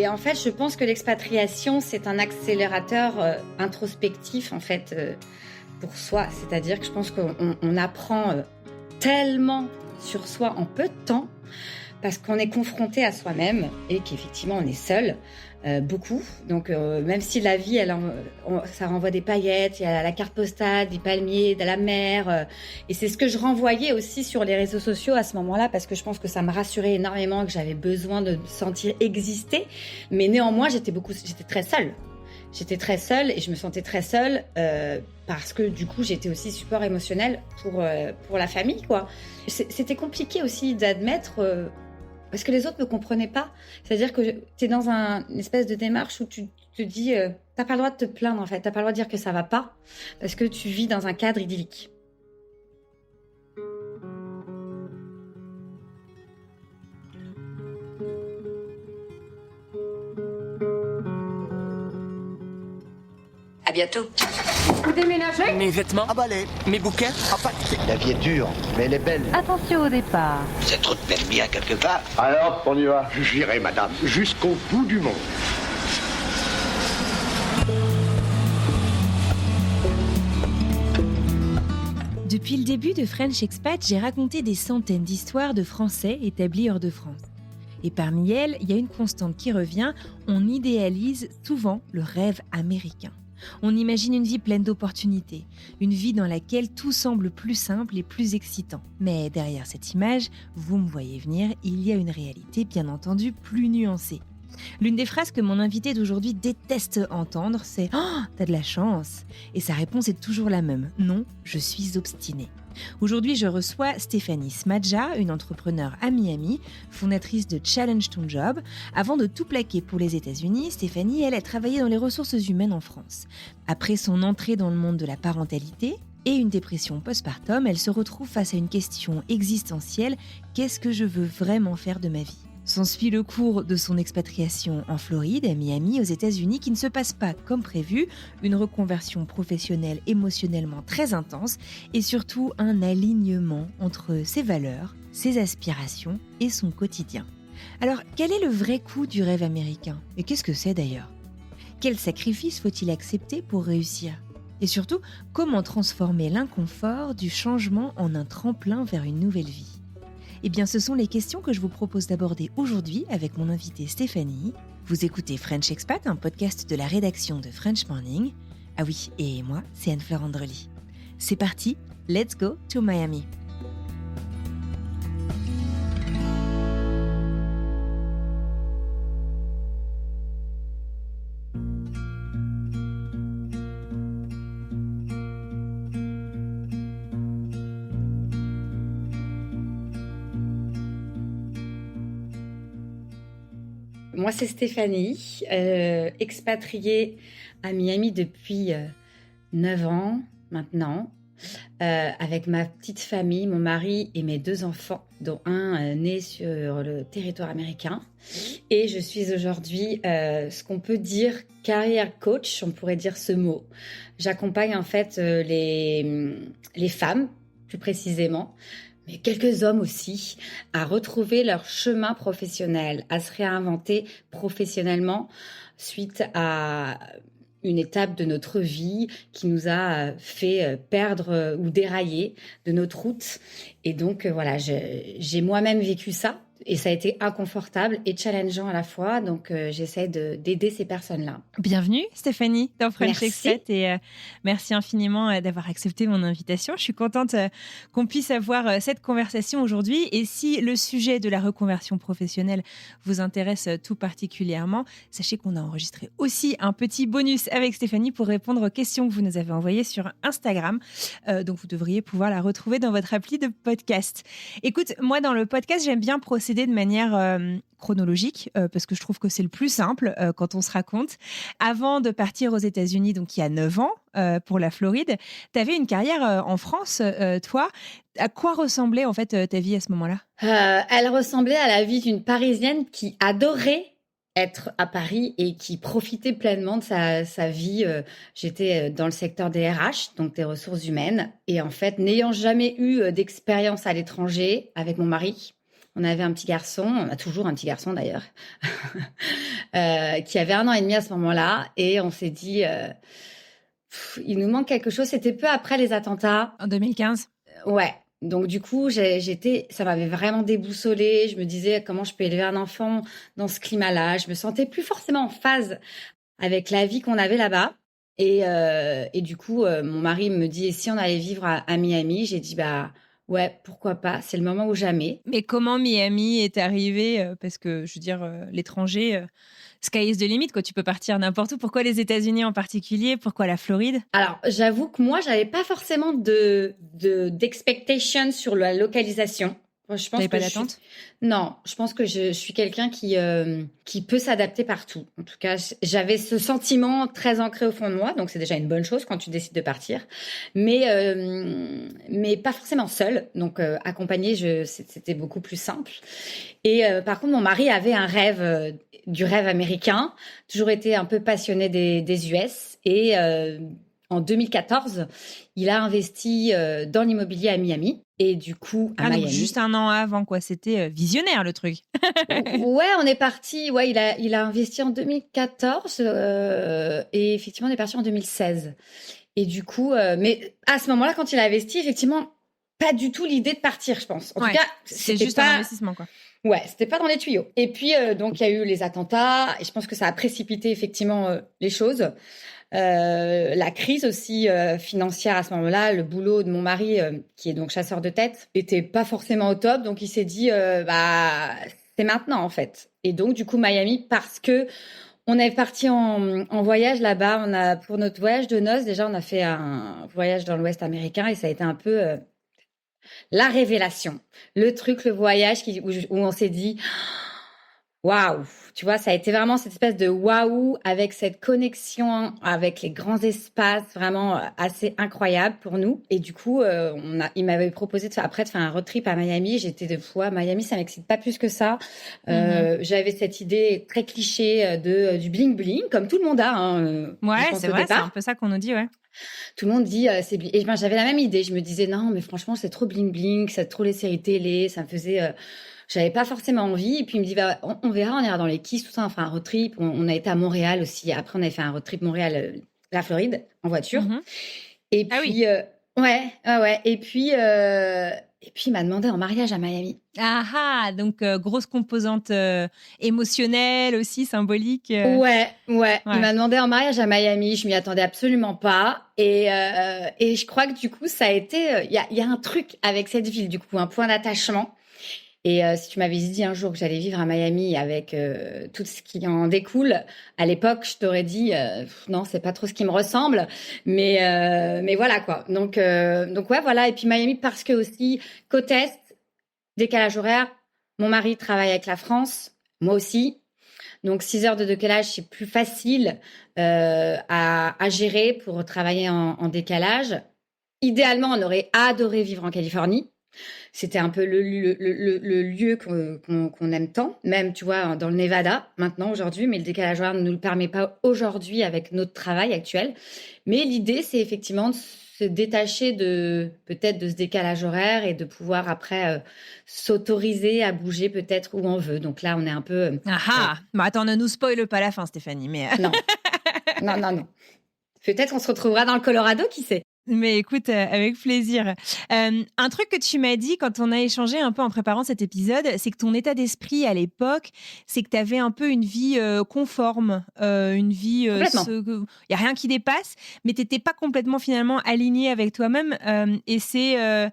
Et en fait, je pense que l'expatriation, c'est un accélérateur introspectif, en fait, pour soi. C'est-à-dire que je pense qu'on apprend tellement sur soi en peu de temps, parce qu'on est confronté à soi-même et qu'effectivement, on est seul, beaucoup. Donc, même si la vie, ça renvoie des paillettes, il y a la carte postale, des palmiers, de la mer. Et c'est ce que je renvoyais aussi sur les réseaux sociaux à ce moment-là, parce que je pense que ça me rassurait énormément, que j'avais besoin de me sentir exister. Mais néanmoins, j'étais très seule. J'étais très seule et je me sentais très seule parce que du coup, j'étais aussi support émotionnel pour la famille, quoi. C'était compliqué aussi d'admettre... parce que les autres ne me comprenaient pas. C'est-à-dire que tu es dans une espèce de démarche où tu te dis, t'as pas le droit de te plaindre en fait, t'as pas le droit de dire que ça va pas, parce que tu vis dans un cadre idyllique. À bientôt. Vous déménagez ? Mes vêtements, Emballé. mes bouquins. La vie est dure, mais elle est belle. Attention au départ. Cette route mène bien quelque part. Alors, on y va. J'irai, madame, jusqu'au bout du monde. Depuis le début de French Expat, j'ai raconté des centaines d'histoires de Français établis hors de France. Et parmi elles, il y a une constante qui revient, on idéalise souvent le rêve américain. On imagine une vie pleine d'opportunités, une vie dans laquelle tout semble plus simple et plus excitant. Mais derrière cette image, vous me voyez venir, il y a une réalité bien entendu plus nuancée. L'une des phrases que mon invité d'aujourd'hui déteste entendre, c'est « Oh, t'as de la chance !» Et sa réponse est toujours la même « Non, je suis obstinée ». Aujourd'hui, je reçois Stéphanie Smadja, une entrepreneure à Miami, fondatrice de Challenge Ton Job. Avant de tout plaquer pour les États-Unis, Stéphanie, elle a travaillé dans les ressources humaines en France. Après son entrée dans le monde de la parentalité et une dépression postpartum, elle se retrouve face à une question existentielle « Qu'est-ce que je veux vraiment faire de ma vie ?» S'ensuit le cours de son expatriation en Floride, à Miami, aux États-Unis, qui ne se passe pas comme prévu, une reconversion professionnelle émotionnellement très intense et surtout un alignement entre ses valeurs, ses aspirations et son quotidien. Alors, quel est le vrai coût du rêve américain ? Et qu'est-ce que c'est d'ailleurs ? Quels sacrifices faut-il accepter pour réussir ? Et surtout, comment transformer l'inconfort du changement en un tremplin vers une nouvelle vie ? Eh bien, ce sont les questions que je vous propose d'aborder aujourd'hui avec mon invitée Stéphanie. Vous écoutez French Expat, un podcast de la rédaction de French Morning. Ah oui, et moi, c'est Anne-Fleur Andrely. C'est parti, let's go to Miami. Moi, c'est Stéphanie, expatriée à Miami depuis 9 ans maintenant, avec ma petite famille, mon mari et mes 2 enfants, dont un né sur le territoire américain. Et je suis aujourd'hui ce qu'on peut dire career coach, on pourrait dire ce mot. J'accompagne en fait les femmes, plus précisément, mais quelques hommes aussi, à retrouver leur chemin professionnel, à se réinventer professionnellement suite à une étape de notre vie qui nous a fait perdre ou dérailler de notre route. Et donc, voilà, j'ai moi-même vécu ça. Et ça a été inconfortable et challengeant à la fois. Donc, j'essaie d'aider ces personnes-là. Bienvenue, Stéphanie, dans French Merci. Expat. Et merci infiniment d'avoir accepté mon invitation. Je suis contente qu'on puisse avoir cette conversation aujourd'hui. Et si le sujet de la reconversion professionnelle vous intéresse tout particulièrement, sachez qu'on a enregistré aussi un petit bonus avec Stéphanie pour répondre aux questions que vous nous avez envoyées sur Instagram. Donc, vous devriez pouvoir la retrouver dans votre appli de podcast. Écoute, moi, dans le podcast, j'aime bien procéder de manière chronologique parce que je trouve que c'est le plus simple quand on se raconte. Avant de partir aux États-Unis, donc il y a 9 ans, pour la Floride, tu avais une carrière en France, toi. À quoi ressemblait en fait ta vie à ce moment-là ? Elle ressemblait à la vie d'une Parisienne qui adorait être à Paris et qui profitait pleinement de sa vie. J'étais dans le secteur des RH, donc des ressources humaines. Et en fait, n'ayant jamais eu d'expérience à l'étranger avec mon mari, On avait un petit garçon, on a toujours un petit garçon d'ailleurs, qui avait 1 an et demi à ce moment-là. Et on s'est dit, il nous manque quelque chose. C'était peu après les attentats. En 2015. Ouais. Donc du coup, ça m'avait vraiment déboussolée. Je me disais comment je peux élever un enfant dans ce climat-là. Je me sentais plus forcément en phase avec la vie qu'on avait là-bas. Et du coup, mon mari me dit, et si on allait vivre à Miami? J'ai dit, bah ouais, pourquoi pas? C'est le moment ou jamais. Mais comment Miami est arrivé? Parce que, je veux dire, l'étranger, sky is the limit, quoi. Tu peux partir n'importe où. Pourquoi les États-Unis en particulier? Pourquoi la Floride? Alors, j'avoue que moi, j'avais pas forcément d'expectation sur la localisation. Moi, je pense T'avais que pas d'attente? Non, je pense que je suis quelqu'un qui peut s'adapter partout. En tout cas, j'avais ce sentiment très ancré au fond de moi, donc c'est déjà une bonne chose quand tu décides de partir. Mais pas forcément seule, donc accompagnée, c'était beaucoup plus simple. Et par contre, mon mari avait un rêve, du rêve américain, toujours été un peu passionné des US. Et en 2014, il a investi dans l'immobilier à Miami. Et du coup, à Miami. Donc juste 1 an avant, quoi. C'était visionnaire, le truc. Ouais, on est parti. Ouais, il a investi en 2014 et effectivement, on est parti en 2016. Et du coup, mais à ce moment-là, quand il a investi, effectivement, pas du tout l'idée de partir, je pense. En tout cas, c'était juste un investissement, quoi. Ouais, c'était pas dans les tuyaux. Et puis, donc, il y a eu les attentats et je pense que ça a précipité effectivement les choses. La crise aussi financière à ce moment-là, le boulot de mon mari, qui est donc chasseur de tête, était pas forcément au top. Donc, il s'est dit, bah, c'est maintenant, en fait. Et donc, du coup, Miami, parce que on est parti en voyage là-bas. Pour notre voyage de noces, déjà, on a fait un voyage dans l'Ouest américain et ça a été un peu la révélation. Le truc, le voyage où on s'est dit, waouh, tu vois, ça a été vraiment cette espèce de waouh avec cette connexion avec les grands espaces, vraiment assez incroyable pour nous. Et du coup, il m'avait proposé de faire un road trip à Miami. J'étais de fois, Miami, ça m'excite pas plus que ça. J'avais cette idée très cliché du bling bling, comme tout le monde a. Ouais, c'est vrai, c'est un peu ça qu'on nous dit, ouais. Tout le monde dit c'est bling. Et ben, j'avais la même idée. Je me disais non, mais franchement, c'est trop bling bling, c'est trop les séries télé, ça me faisait. J'avais pas forcément envie. Et puis il me dit bah, on verra, on ira dans les Keys, tout ça. On fera un road trip. On a été à Montréal aussi. Après, on avait fait un road trip Montréal, la Floride, en voiture. Et puis ouais. Et puis il m'a demandé en mariage à Miami. Ah, donc grosse composante émotionnelle aussi, symbolique. Ouais. Il m'a demandé en mariage à Miami. Je m'y attendais absolument pas. Et je crois que du coup, ça a été. Il y a un truc avec cette ville, du coup, un point d'attachement. Et si tu m'avais dit un jour que j'allais vivre à Miami avec tout ce qui en découle, à l'époque, je t'aurais dit non, c'est pas trop ce qui me ressemble, mais voilà quoi. Donc ouais, voilà. Et puis Miami parce que aussi côte est, décalage horaire. Mon mari travaille avec la France, moi aussi. Donc 6 heures de décalage, c'est plus facile à gérer pour travailler en décalage. Idéalement, on aurait adoré vivre en Californie. C'était un peu le lieu qu'on aime tant, même, tu vois, dans le Nevada, maintenant, aujourd'hui, mais le décalage horaire ne nous le permet pas aujourd'hui avec notre travail actuel. Mais l'idée, c'est effectivement de se détacher peut-être de ce décalage horaire et de pouvoir après s'autoriser à bouger peut-être où on veut. Donc là, on est un peu... Bah attends, ne nous spoile pas la fin, Stéphanie. Mais... Non. Peut-être on se retrouvera dans le Colorado, qui sait? Mais écoute, avec plaisir. Un truc que tu m'as dit quand on a échangé un peu en préparant cet épisode, c'est que ton état d'esprit à l'époque, c'est que tu avais un peu une vie conforme, une vie... Il n'y a rien qui dépasse, mais tu n'étais pas complètement finalement aligné avec toi-même. Et c'est...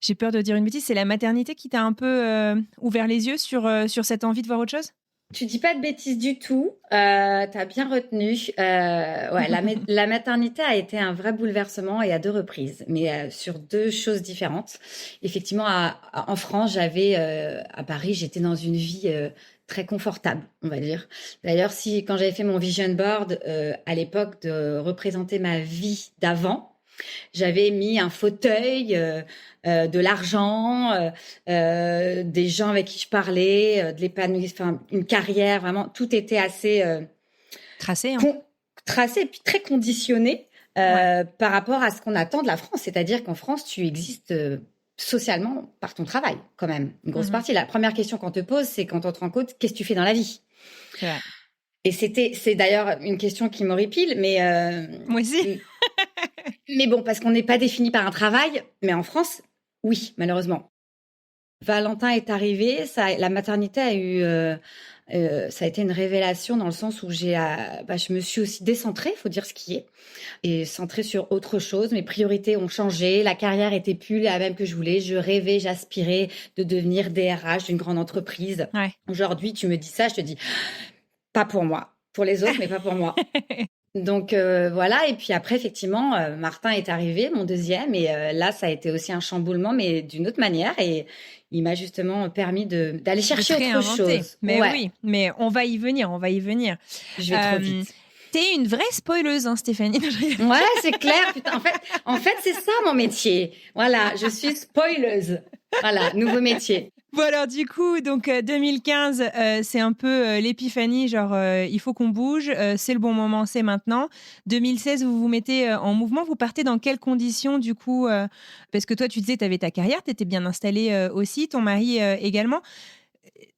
j'ai peur de dire une bêtise, c'est la maternité qui t'a un peu ouvert les yeux sur cette envie de voir autre chose ? Tu dis pas de bêtises du tout. T'as bien retenu. La maternité a été un vrai bouleversement et à 2 reprises, mais sur 2 choses différentes. Effectivement, en France, à Paris, j'étais dans une vie très confortable, on va dire. D'ailleurs, quand j'avais fait mon vision board à l'époque de représenter ma vie d'avant, j'avais mis un fauteuil, de l'argent, des gens avec qui je parlais, de l'épanouissement, une carrière, vraiment, tout était assez tracé, tracé et puis très conditionné par rapport à ce qu'on attend de la France. C'est-à-dire qu'en France, tu existes socialement par ton travail, quand même. Une grosse Mhm. partie. La première question qu'on te pose, c'est quand on te rend compte, qu'est-ce que tu fais dans la vie? C'est vrai. Et c'est d'ailleurs une question qui m'horripile, mais Moi aussi. mais bon, parce qu'on n'est pas défini par un travail. Mais en France, oui, malheureusement. Valentin est arrivé, la maternité a eu, ça a été une révélation dans le sens où je me suis aussi décentrée, faut dire ce qui est, et centrée sur autre chose. Mes priorités ont changé, la carrière était plus la même que je voulais. Je rêvais, j'aspirais de devenir DRH d'une grande entreprise. Ouais. Aujourd'hui, tu me dis ça, je te dis, pas pour moi, pour les autres, mais pas pour moi. Donc voilà, et puis après, effectivement, Martin est arrivé, mon deuxième, et là, ça a été aussi un chamboulement, mais d'une autre manière, et il m'a justement permis d'aller chercher De te autre réinventer. chose. Mais Ouais, oui, mais on va y venir. je vais trop vite. T'es une vraie spoileuse, hein, Stéphanie. Ouais, c'est clair. Putain, en fait, c'est ça mon métier. Voilà, je suis spoileuse. Voilà, nouveau métier. Bon alors du coup, donc 2015, c'est un peu l'épiphanie, genre il faut qu'on bouge, c'est le bon moment, c'est maintenant. 2016, vous vous mettez en mouvement, vous partez dans quelles conditions du coup parce que toi tu disais tu avais ta carrière, tu étais bien installée aussi, ton mari également.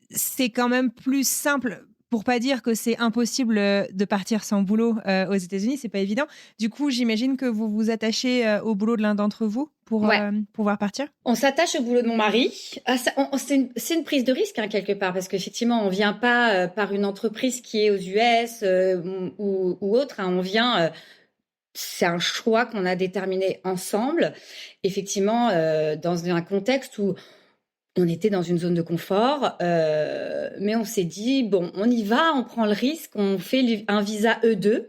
C'est quand même plus simple, pour pas dire que c'est impossible de partir sans boulot aux États-Unis, c'est pas évident. Du coup, j'imagine que vous vous attachez au boulot de l'un d'entre vous pour Ouais. pouvoir partir. On s'attache au boulot de mon mari. C'est une prise de risque hein, quelque part parce qu'effectivement, on vient pas par une entreprise qui est aux US ou autre. Hein, on vient. C'est un choix qu'on a déterminé ensemble. Effectivement, dans un contexte où on était dans une zone de confort, mais on s'est dit bon, on y va, on prend le risque, on fait un visa E2,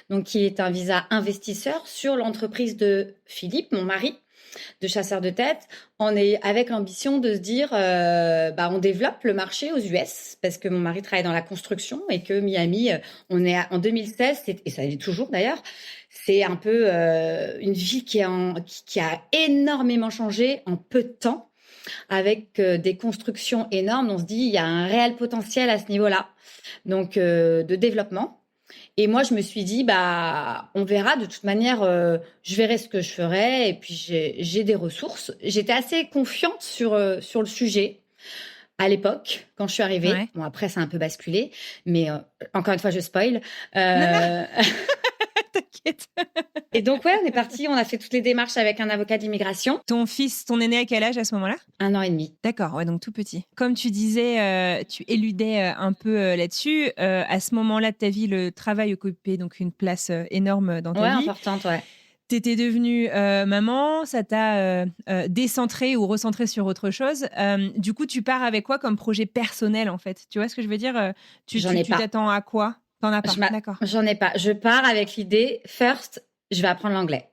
donc qui est un visa investisseur sur l'entreprise de Philippe, mon mari, de chasseur de tête. On est avec l'ambition de se dire, on développe le marché aux US parce que mon mari travaille dans la construction et que Miami, on est en 2016, et ça l'est toujours d'ailleurs. C'est un peu une ville qui a énormément changé en peu de temps, avec des constructions énormes. On se dit, il y a un réel potentiel à ce niveau-là, donc de développement. Et moi, je me suis dit, on verra. De toute manière, je verrai ce que je ferai. Et puis, j'ai des ressources. J'étais assez confiante sur le sujet à l'époque, quand je suis arrivée. Ouais. Bon, après, ça a un peu basculé. Mais encore une fois, je spoil. T'inquiète. Et donc, ouais, on est parti. On a fait toutes les démarches avec un avocat d'immigration. Ton fils, ton aîné, à quel âge à ce moment-là? 1 an et demi. D'accord, ouais, donc tout petit. Comme tu disais, tu éludais un peu là-dessus. À ce moment-là de ta vie, le travail occupait donc une place énorme dans ta Ouais, vie. importante, ouais. T'étais devenue maman, ça t'a décentré ou recentré sur autre chose. Du coup, tu pars avec quoi comme projet personnel, en fait? Tu vois ce que je veux dire? J'en ai Tu pas. t'attends à quoi? T'en as pas, d'accord. J'en ai pas. Je pars avec l'idée, first, je vais apprendre l'anglais.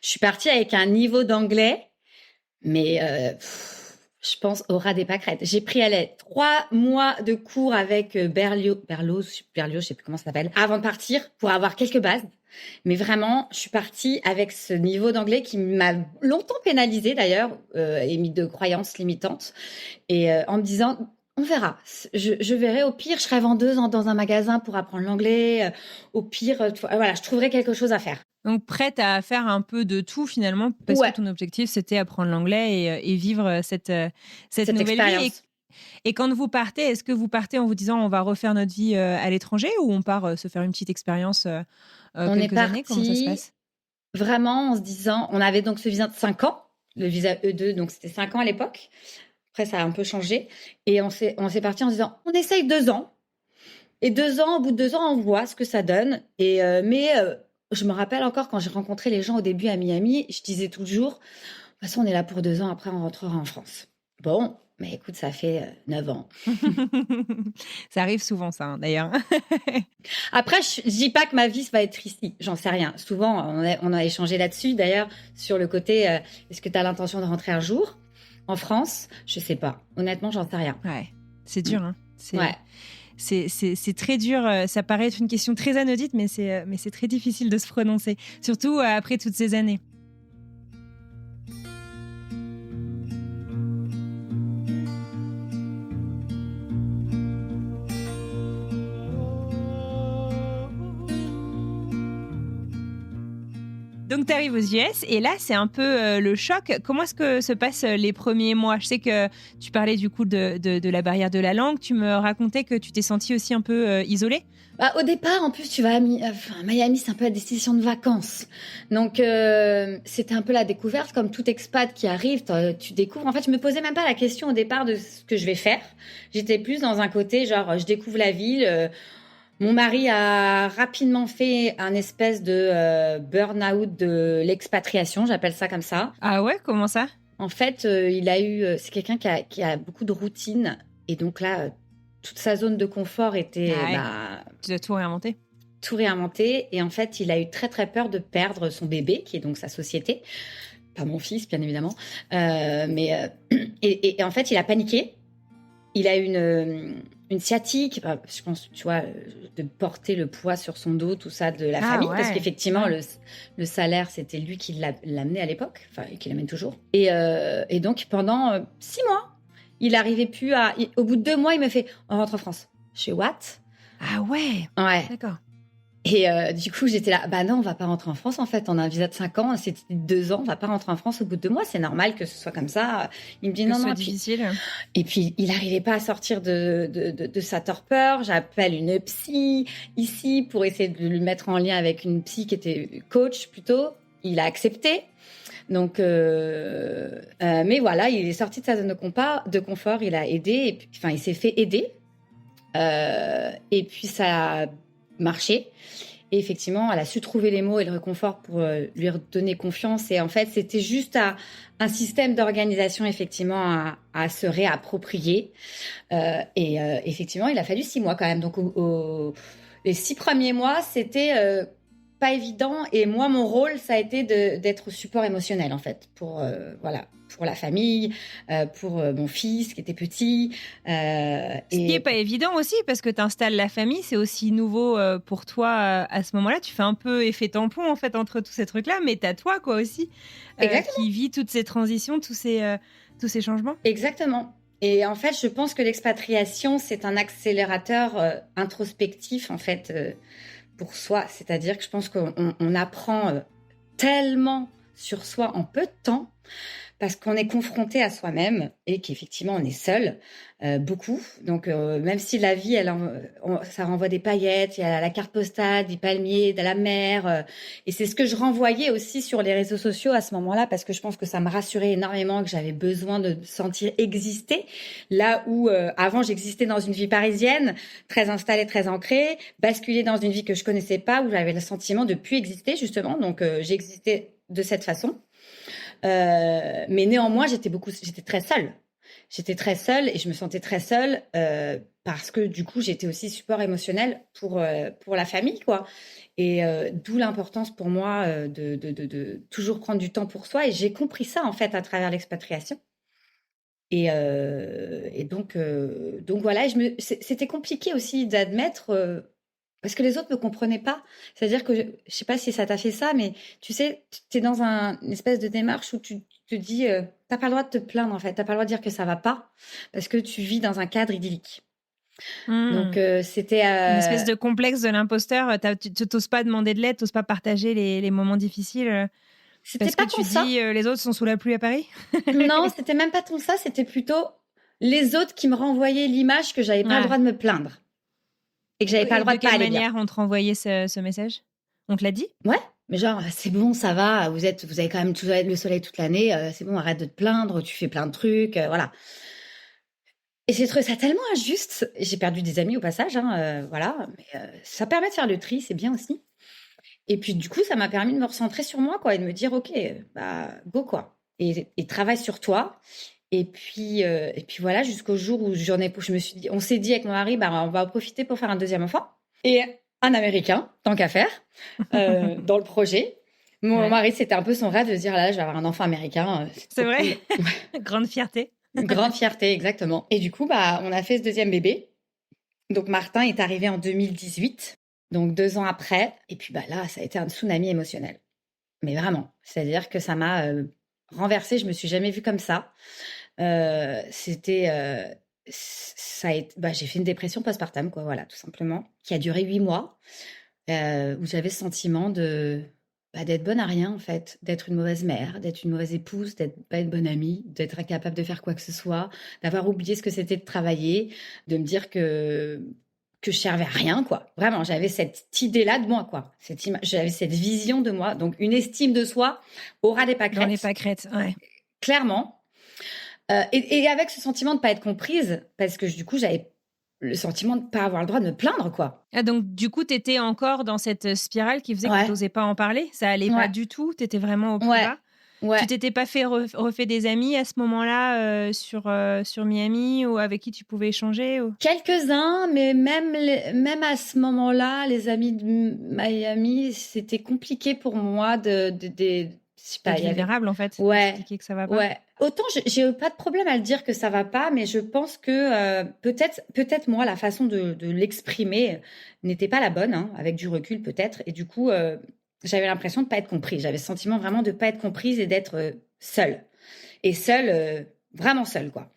Je suis partie avec un niveau d'anglais, mais je pense au ras des pâquerettes. J'ai pris 3 mois de cours avec Berlioz, je sais plus comment ça s'appelle, avant de partir pour avoir quelques bases. Mais vraiment, je suis partie avec ce niveau d'anglais qui m'a longtemps pénalisée d'ailleurs et mis de croyances limitantes. Et en me disant, on verra. Je verrai. Au pire, je serai vendeuse dans un magasin pour apprendre l'anglais. Au pire, voilà, je trouverai quelque chose à faire. Donc, prête à faire un peu de tout finalement, parce Ouais. que ton objectif, c'était apprendre l'anglais et vivre cette nouvelle expérience. vie. Et quand vous partez, est-ce que vous partez en vous disant on va refaire notre vie à l'étranger ou on part se faire une petite expérience On quelques est années? Comment ça se parti passe? vraiment en se disant, on avait donc ce visa de 5 ans, le visa E2, donc c'était 5 ans à l'époque. Après, ça a un peu changé. Et on s'est parti en se disant, on essaye 2 ans. Et 2 ans, au bout de 2 ans, on voit ce que ça donne. Et je me rappelle encore quand j'ai rencontré les gens au début à Miami, je disais toujours, de toute façon, on est là pour 2 ans, après on rentrera en France. Bon, mais écoute, ça fait 9 ans. Ça arrive souvent, ça, hein, d'ailleurs. Après, je dis pas que ma vie va être ici, j'en sais rien. Souvent, on a échangé là-dessus, d'ailleurs, sur le côté, est-ce que tu as l'intention de rentrer un jour en France? Je sais pas. Honnêtement, j'en sais rien. Ouais, c'est dur, hein. Ouais. C'est très dur. Ça paraît être une question très anodine, mais c'est très difficile de se prononcer, surtout après toutes ces années. Donc, tu arrives aux US et là, c'est un peu le choc. Comment est-ce que se passent les premiers mois? Je sais que tu parlais du coup de la barrière de la langue. Tu me racontais que tu t'es sentie aussi un peu isolée. Bah, au départ, en plus, tu vas à Miami, c'est un peu la destination de vacances. Donc, c'était un peu la découverte. Comme tout expat qui arrive, tu découvres. En fait, je me posais même pas la question au départ de ce que je vais faire. J'étais plus dans un côté, genre, je découvre la ville. Mon mari a rapidement fait un espèce de burn-out de l'expatriation, j'appelle ça comme ça. Ah ouais, comment ça? En fait, c'est quelqu'un qui a beaucoup de routine. Et donc là, toute sa zone de confort était Tu dois tout réinventer. tout réinventé. Et en fait, il a eu très très peur de perdre son bébé, qui est donc sa société. Pas mon fils, bien évidemment. Et en fait, il a paniqué. Il a une sciatique, je pense, tu vois, de porter le poids sur son dos, tout ça, de la famille. Ouais. Parce qu'effectivement, le salaire, c'était lui qui l'amenait à l'époque, enfin, et qui l'amène toujours. Et donc, pendant 6 mois, il n'arrivait plus au bout de 2 mois, il me fait « On rentre en France ». Je fais « What ?» Ah ouais. Ouais. D'accord. Et du coup, j'étais là, bah non, on va pas rentrer en France en fait. On a un visa de 5 ans, c'était 2 ans, on va pas rentrer en France au bout de 2 mois. C'est normal que ce soit comme ça. Il me dit non, non. Difficile. Et puis, il n'arrivait pas à sortir de sa torpeur. J'appelle une psy ici pour essayer de le mettre en lien avec une psy qui était coach plutôt. Il a accepté. Donc, mais voilà, il est sorti de sa zone de confort. Il a aidé, et puis, enfin, il s'est fait aider. Et puis, ça a marché. Et effectivement, elle a su trouver les mots et le réconfort pour lui redonner confiance. Et en fait, c'était juste un système d'organisation, effectivement, à se réapproprier. Et effectivement, il a fallu 6 mois quand même. Donc, les 6 premiers mois, c'était pas évident. Et moi, mon rôle, ça a été d'être support émotionnel, en fait, pour la famille, pour mon fils qui était petit. Ce qui n'est pas évident aussi, parce que tu installes la famille, c'est aussi nouveau pour toi à ce moment-là. Tu fais un peu effet tampon, en fait, entre tous ces trucs-là, mais tu as toi, quoi, aussi, qui vit toutes ces transitions, tous ces changements. Exactement. Et en fait, je pense que l'expatriation, c'est un accélérateur introspectif, en fait, pour soi. C'est-à-dire que je pense qu'on apprend tellement sur soi en peu de temps, parce qu'on est confronté à soi-même et qu'effectivement on est seul, beaucoup. Donc même si la vie, ça renvoie des paillettes, il y a la carte postale, des palmiers, de la mer, et c'est ce que je renvoyais aussi sur les réseaux sociaux à ce moment-là, parce que je pense que ça me rassurait énormément, que j'avais besoin de me sentir exister, là où avant j'existais dans une vie parisienne, très installée, très ancrée, basculer dans une vie que je connaissais pas, où j'avais le sentiment de plus exister justement. Donc j'existais de cette façon. Mais néanmoins, j'étais très seule. J'étais très seule et je me sentais très seule parce que du coup, j'étais aussi support émotionnel pour la famille, quoi. Et d'où l'importance pour moi de toujours prendre du temps pour soi. Et j'ai compris ça en fait à travers l'expatriation. Et donc voilà, c'était compliqué aussi d'admettre. Parce que les autres ne comprenaient pas. C'est-à-dire que, je sais pas si ça t'a fait ça, mais tu sais, tu es dans une espèce de démarche où tu te dis, t'as pas le droit de te plaindre, en fait. T'as pas le droit de dire que ça va pas, parce que tu vis dans un cadre idyllique. Donc, c'était... Une espèce de complexe de l'imposteur. Tu t'oses pas demander de l'aide, t'oses pas partager les moments difficiles. C'était parce pas que tant tu ça. dis, les autres sont sous la pluie à Paris. Non, c'était même pas tant ça. C'était plutôt les autres qui me renvoyaient l'image que j'avais pas le droit de me plaindre. Et que j'avais pas le droit de pas aller bien. De quelle manière on te renvoyait ce message? On te l'a dit? Ouais, mais genre, c'est bon, ça va, vous avez quand même le soleil toute l'année, c'est bon, arrête de te plaindre, tu fais plein de trucs, voilà. Et j'ai trouvé ça tellement injuste. J'ai perdu des amis au passage, voilà, mais ça permet de faire le tri, c'est bien aussi. Et puis du coup, ça m'a permis de me recentrer sur moi, quoi, et de me dire, ok, bah, go, quoi. Et travaille sur toi. Et puis voilà, jusqu'au jour où on s'est dit avec mon mari, bah, on va en profiter pour faire un deuxième enfant. Et un Américain, tant qu'à faire, dans le projet. Mon mari, c'était un peu son rêve de se dire, là, je vais avoir un enfant américain. C'est vrai. Grande fierté. Grande fierté, exactement. Et du coup, bah, on a fait ce deuxième bébé. Donc, Martin est arrivé en 2018, donc 2 ans après. Et puis, bah, là, ça a été un tsunami émotionnel. Mais vraiment, c'est-à-dire que ça m'a renversée. Je me suis jamais vue comme ça. J'ai fait une dépression postpartum, quoi, voilà, tout simplement, qui a duré 8 mois, où j'avais ce sentiment de d'être bonne à rien, en fait, d'être une mauvaise mère, d'être une mauvaise épouse, d'être pas une bonne amie, d'être incapable de faire quoi que ce soit, d'avoir oublié ce que c'était de travailler, de me dire que je servais à rien, quoi. Vraiment, j'avais cette idée-là de moi, quoi. J'avais cette vision de moi. Donc, une estime de soi au ras des pâquerettes. Dans les pâquerettes, ouais. Clairement. Et avec ce sentiment de pas être comprise, parce que du coup, j'avais le sentiment de pas avoir le droit de me plaindre, quoi. Ah, donc, du coup, t'étais encore dans cette spirale qui faisait Ouais. que t'osais pas en parler. Ça allait pas du tout. T'étais vraiment au plus Ouais. bas. Ouais. Tu t'étais pas refait des amis à ce moment-là sur Miami ou avec qui tu pouvais échanger ou... Quelques-uns, mais même à ce moment-là, les amis de Miami, c'était compliqué pour moi de je sais pas, T'es vulnérable, en fait. Ouais. Expliquer que ça va pas. Ouais. Autant j'ai pas de problème à le dire que ça va pas, mais je pense que peut-être moi la façon de l'exprimer n'était pas la bonne, hein, avec du recul peut-être, et du coup j'avais l'impression de pas être comprise. J'avais le sentiment vraiment de pas être comprise et d'être seule, et seule, vraiment seule, quoi.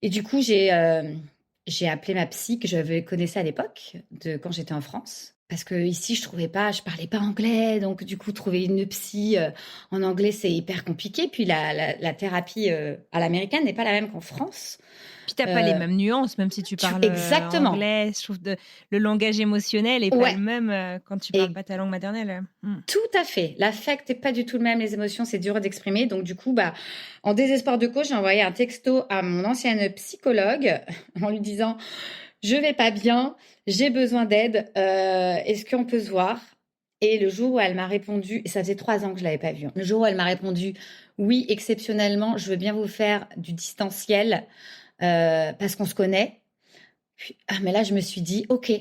Et du coup j'ai appelé ma psy que je connaissais à l'époque de quand j'étais en France. Parce que ici, je parlais pas anglais, donc du coup, trouver une psy en anglais, c'est hyper compliqué. Puis la thérapie à l'américaine n'est pas la même qu'en France. Puis t'as pas les mêmes nuances, même si tu parles Exactement. anglais. Je trouve le langage émotionnel est pas le même quand tu parles pas ta langue maternelle. Tout à fait. L'affect est pas du tout le même, les émotions, c'est dur d'exprimer. Donc du coup, en désespoir de cause, j'ai envoyé un texto à mon ancienne psychologue en lui disant « Je vais pas bien, j'ai besoin d'aide, est-ce qu'on peut se voir ?» Et le jour où elle m'a répondu, et ça faisait 3 ans que je l'avais pas vue, le jour où elle m'a répondu « Oui, exceptionnellement, je veux bien vous faire du distanciel parce qu'on se connaît. » Puis, mais là, je me suis dit « Ok,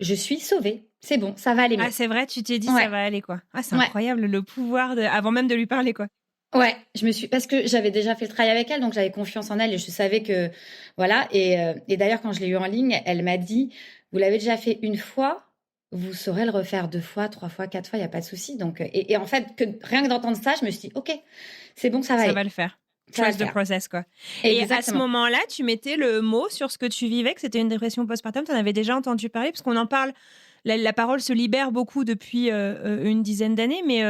je suis sauvée, c'est bon, ça va aller mieux. » Ah, c'est vrai, tu t'es dit ça va aller, quoi. Ah, c'est incroyable, le pouvoir avant même de lui parler, quoi. Ouais, parce que j'avais déjà fait le travail avec elle, donc j'avais confiance en elle et je savais que, voilà. Et d'ailleurs, quand je l'ai eu en ligne, elle m'a dit, vous l'avez déjà fait une fois, vous saurez le refaire 2 fois, 3 fois, 4 fois, il n'y a pas de souci. Donc, et en fait, rien que d'entendre ça, je me suis dit, ok, c'est bon, ça va aller. Ça va le faire. Trust the process, quoi. Exactement. Et à ce moment-là, tu mettais le mot sur ce que tu vivais, que c'était une dépression postpartum. Tu en avais déjà entendu parler, parce qu'on en parle. La parole se libère beaucoup depuis une dizaine d'années, mais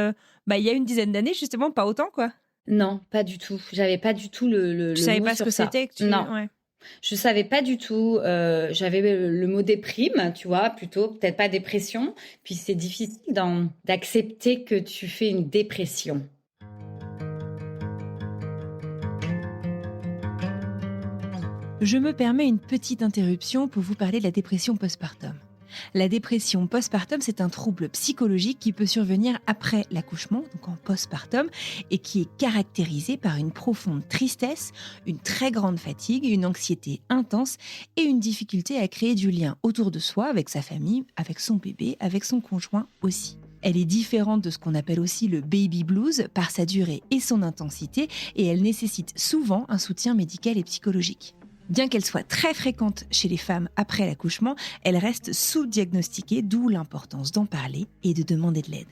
il y a une dizaine d'années, justement, pas autant, quoi. Non, pas du tout. J'avais pas du tout le Tu savais mot pas ce sur que ça. c'était Non. Ouais. Je savais pas du tout. J'avais le mot déprime, tu vois, plutôt, peut-être pas dépression. Puis c'est difficile d'accepter que tu fais une dépression. Je me permets une petite interruption pour vous parler de la dépression postpartum. La dépression postpartum, c'est un trouble psychologique qui peut survenir après l'accouchement, donc en postpartum, et qui est caractérisé par une profonde tristesse, une très grande fatigue, une anxiété intense et une difficulté à créer du lien autour de soi, avec sa famille, avec son bébé, avec son conjoint aussi. Elle est différente de ce qu'on appelle aussi le baby blues par sa durée et son intensité, et elle nécessite souvent un soutien médical et psychologique. Bien qu'elle soit très fréquente chez les femmes après l'accouchement, elle reste sous-diagnostiquée, d'où l'importance d'en parler et de demander de l'aide.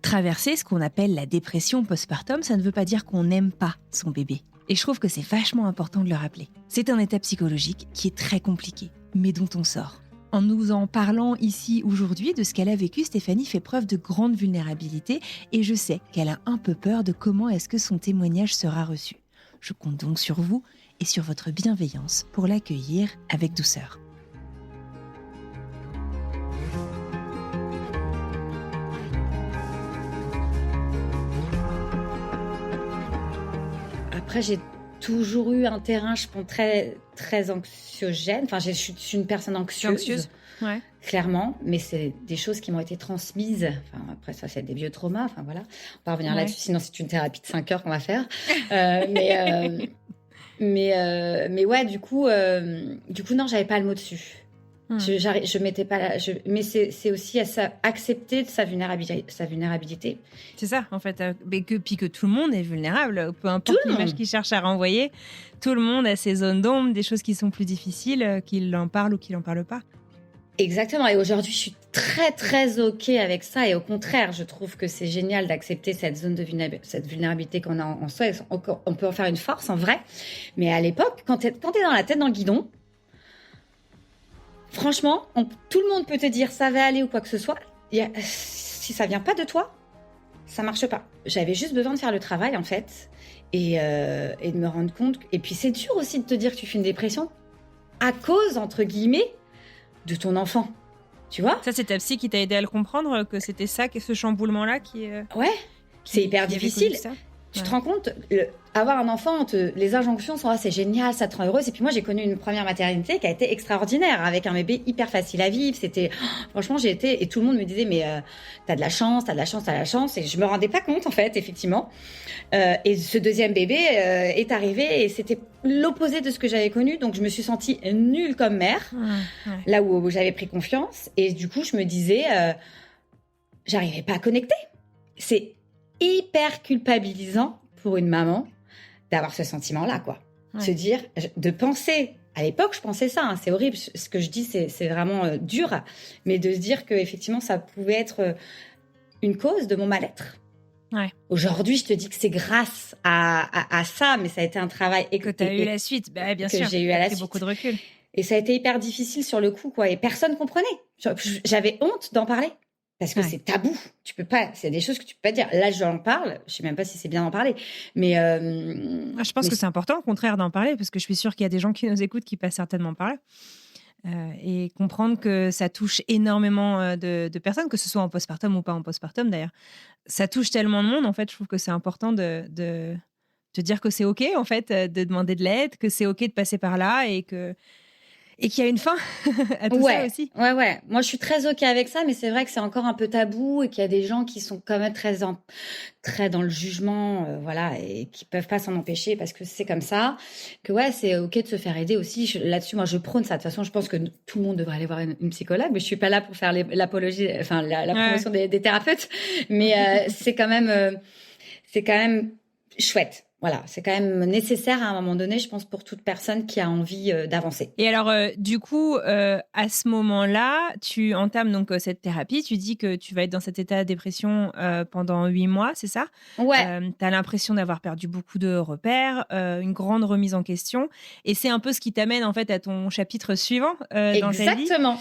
Traverser ce qu'on appelle la dépression postpartum, ça ne veut pas dire qu'on n'aime pas son bébé. Et je trouve que c'est vachement important de le rappeler. C'est un état psychologique qui est très compliqué, mais dont on sort. En nous en parlant ici aujourd'hui de ce qu'elle a vécu, Stéphanie fait preuve de grande vulnérabilité et je sais qu'elle a un peu peur de comment est-ce que son témoignage sera reçu. Je compte donc sur vous et sur votre bienveillance pour l'accueillir avec douceur. Après, j'ai toujours eu un terrain, je pense, très, très anxiogène. Enfin, je suis une personne anxieuse. Ouais. Clairement, mais c'est des choses qui m'ont été transmises. Enfin, après, ça, c'est des vieux traumas. Enfin, voilà. On va revenir là-dessus, sinon c'est une thérapie de 5 heures qu'on va faire. Mais ouais, du coup, non, j'avais pas le mot dessus. Je mettais pas mais c'est aussi à accepter sa vulnérabilité. C'est ça, en fait. Puis que tout le monde est vulnérable. Peu importe l'image qu'il cherche à renvoyer, tout le monde a ses zones d'ombre, des choses qui sont plus difficiles, qu'il en parle ou qu'il en parle pas. Exactement. Et aujourd'hui, je suis très, très OK avec ça. Et au contraire, je trouve que c'est génial d'accepter cette zone de vulnérabilité qu'on a en soi. On peut en faire une force, en vrai. Mais à l'époque, quand t'es dans la tête dans le guidon, franchement, tout le monde peut te dire ça va aller ou quoi que ce soit. Si ça vient pas de toi, ça marche pas. J'avais juste besoin de faire le travail, en fait, et de me rendre compte. Et puis, c'est dur aussi de te dire que tu fais une dépression à cause, entre guillemets, de ton enfant. Tu vois ? Ça, c'est ta psy qui t'a aidé à le comprendre, que c'était ça, que ce chamboulement-là qui... Ouais, c'est hyper qui avait difficile. connu ça. Tu te rends compte, avoir un enfant, les injonctions sont c'est génial, ça te rend heureuse. Et puis moi, j'ai connu une première maternité qui a été extraordinaire, avec un bébé hyper facile à vivre. C'était, franchement, et tout le monde me disait, mais t'as de la chance, t'as de la chance, t'as de la chance. Et je me rendais pas compte, en fait, effectivement. Et ce deuxième bébé est arrivé et c'était l'opposé de ce que j'avais connu. Donc je me suis sentie nulle comme mère, là où j'avais pris confiance. Et du coup, je me disais, j'arrivais pas à connecter. C'est hyper culpabilisant pour une maman d'avoir ce sentiment-là, quoi. Se dire, de penser, à l'époque, je pensais ça, hein, c'est horrible, ce que je dis, c'est vraiment dur, mais de se dire que effectivement, ça pouvait être une cause de mon mal-être. Ouais. Aujourd'hui, je te dis que c'est grâce à ça, mais ça a été un travail... Que tu as eu la suite, bien que sûr. J'ai eu à la suite. Beaucoup de recul. Et ça a été hyper difficile sur le coup, quoi, et personne comprenait. J'avais honte d'en parler. Parce que c'est tabou. Tu peux pas, c'est des choses que tu peux pas dire. Là, j'en parle. Je sais même pas si c'est bien d'en parler. Mais, je pense que c'est important, au contraire, d'en parler, parce que je suis sûre qu'il y a des gens qui nous écoutent qui passent certainement par là. Et comprendre que ça touche énormément de personnes, que ce soit en postpartum ou pas en postpartum d'ailleurs. Ça touche tellement de monde, en fait, je trouve que c'est important de te dire que c'est OK, en fait, de demander de l'aide, que c'est OK de passer par là et qu'il y a une fin à tout ça aussi. Ouais. Moi, je suis très OK avec ça, mais c'est vrai que c'est encore un peu tabou et qu'il y a des gens qui sont quand même très dans le jugement, voilà, et qui peuvent pas s'en empêcher parce que c'est comme ça. Que c'est OK de se faire aider aussi. Là-dessus, moi, je prône ça. De toute façon, je pense que tout le monde devrait aller voir une psychologue, mais je suis pas là pour faire l'apologie, enfin, la promotion des thérapeutes. Mais c'est quand même chouette. Voilà, c'est quand même nécessaire à un moment donné, je pense, pour toute personne qui a envie d'avancer. Et alors, du coup, à ce moment-là, tu entames donc cette thérapie. Tu dis que tu vas être dans cet état de dépression pendant 8 mois, c'est ça ? Ouais. Tu as l'impression d'avoir perdu beaucoup de repères, une grande remise en question. Et c'est un peu ce qui t'amène, en fait, à ton chapitre suivant dans ta vie. Exactement.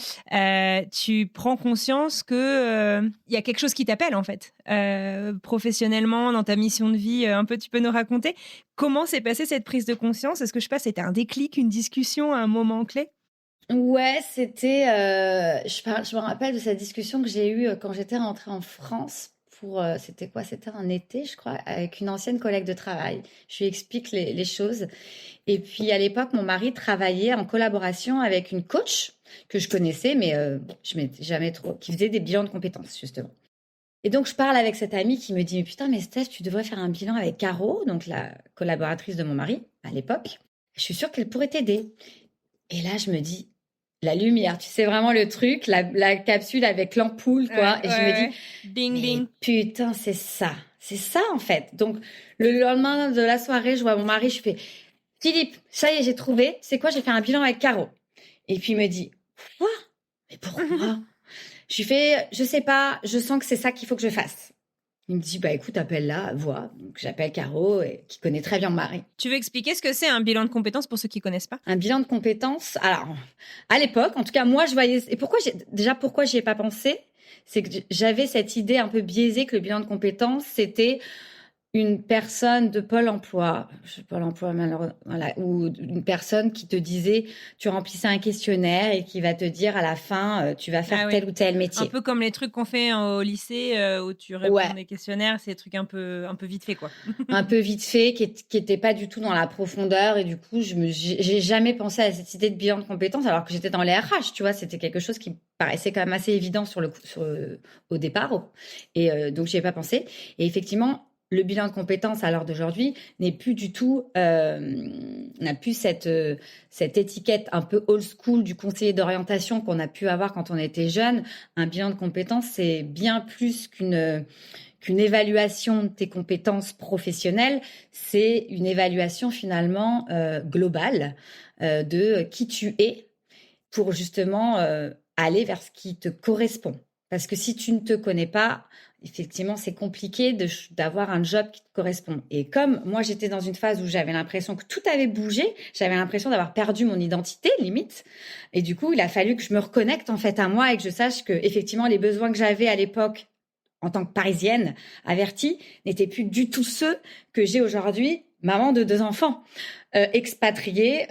Tu prends conscience qu'il y a quelque chose qui t'appelle, en fait. Professionnellement, dans ta mission de vie, un peu, tu peux nous raconter comment s'est passée cette prise de conscience ? Est-ce que, je sais pas, c'était un déclic, une discussion, un moment clé ? Ouais, c'était... je me rappelle de cette discussion que j'ai eue quand j'étais rentrée en France c'était quoi ? C'était un été, je crois, avec une ancienne collègue de travail. Je lui explique les choses. Et puis, à l'époque, mon mari travaillait en collaboration avec une coach que je connaissais, mais je m'étais jamais trop... qui faisait des bilans de compétences, justement. Et donc, je parle avec cette amie qui me dit « Mais putain, mais Steph, tu devrais faire un bilan avec Caro, donc la collaboratrice de mon mari, à l'époque. Je suis sûre qu'elle pourrait t'aider. » Et là, je me dis « La lumière, tu sais vraiment le truc, la capsule avec l'ampoule, quoi. » Et je me dis « Ding, ding. Putain, c'est ça. C'est ça, en fait. » Donc, le lendemain de la soirée, je vois mon mari, je fais « Philippe, ça y est, j'ai trouvé. Tu sais quoi, j'ai fait un bilan avec Caro. » Et puis, il me dit « Quoi ? Mais pourquoi ?» Je lui fais, je sais pas, je sens que c'est ça qu'il faut que je fasse. Il me dit, écoute, appelle-la, vois. Donc, j'appelle Caro, qui connaît très bien mon mari. Tu veux expliquer ce que c'est un bilan de compétences pour ceux qui connaissent pas ? Un bilan de compétences, alors, à l'époque, en tout cas, moi, je voyais... Et pourquoi j'y ai pas pensé ? C'est que j'avais cette idée un peu biaisée que le bilan de compétences, c'était une personne de Pôle emploi, malheureusement, voilà, ou une personne qui te disait, tu remplissais un questionnaire et qui va te dire à la fin, tu vas faire tel ou tel métier. Un peu comme les trucs qu'on fait au lycée où tu réponds des questionnaires, c'est des trucs un peu vite fait, quoi. Un peu vite fait, qui était pas du tout dans la profondeur, et du coup, j'ai jamais pensé à cette idée de bilan de compétences alors que j'étais dans les RH, tu vois, c'était quelque chose qui paraissait quand même assez évident au départ, et donc j'y ai pas pensé. Et effectivement, le bilan de compétences à l'heure d'aujourd'hui n'est plus du tout, n'a plus cette étiquette un peu old school du conseiller d'orientation qu'on a pu avoir quand on était jeune. Un bilan de compétences, c'est bien plus qu'une évaluation de tes compétences professionnelles. C'est une évaluation finalement globale de qui tu es pour justement aller vers ce qui te correspond. Parce que si tu ne te connais pas, effectivement, c'est compliqué d'avoir un job qui te correspond. Et comme moi, j'étais dans une phase où j'avais l'impression que tout avait bougé, j'avais l'impression d'avoir perdu mon identité, limite. Et du coup, il a fallu que je me reconnecte en fait à moi et que je sache que effectivement les besoins que j'avais à l'époque en tant que Parisienne avertie, n'étaient plus du tout ceux que j'ai aujourd'hui, maman de 2 enfants, expatriée.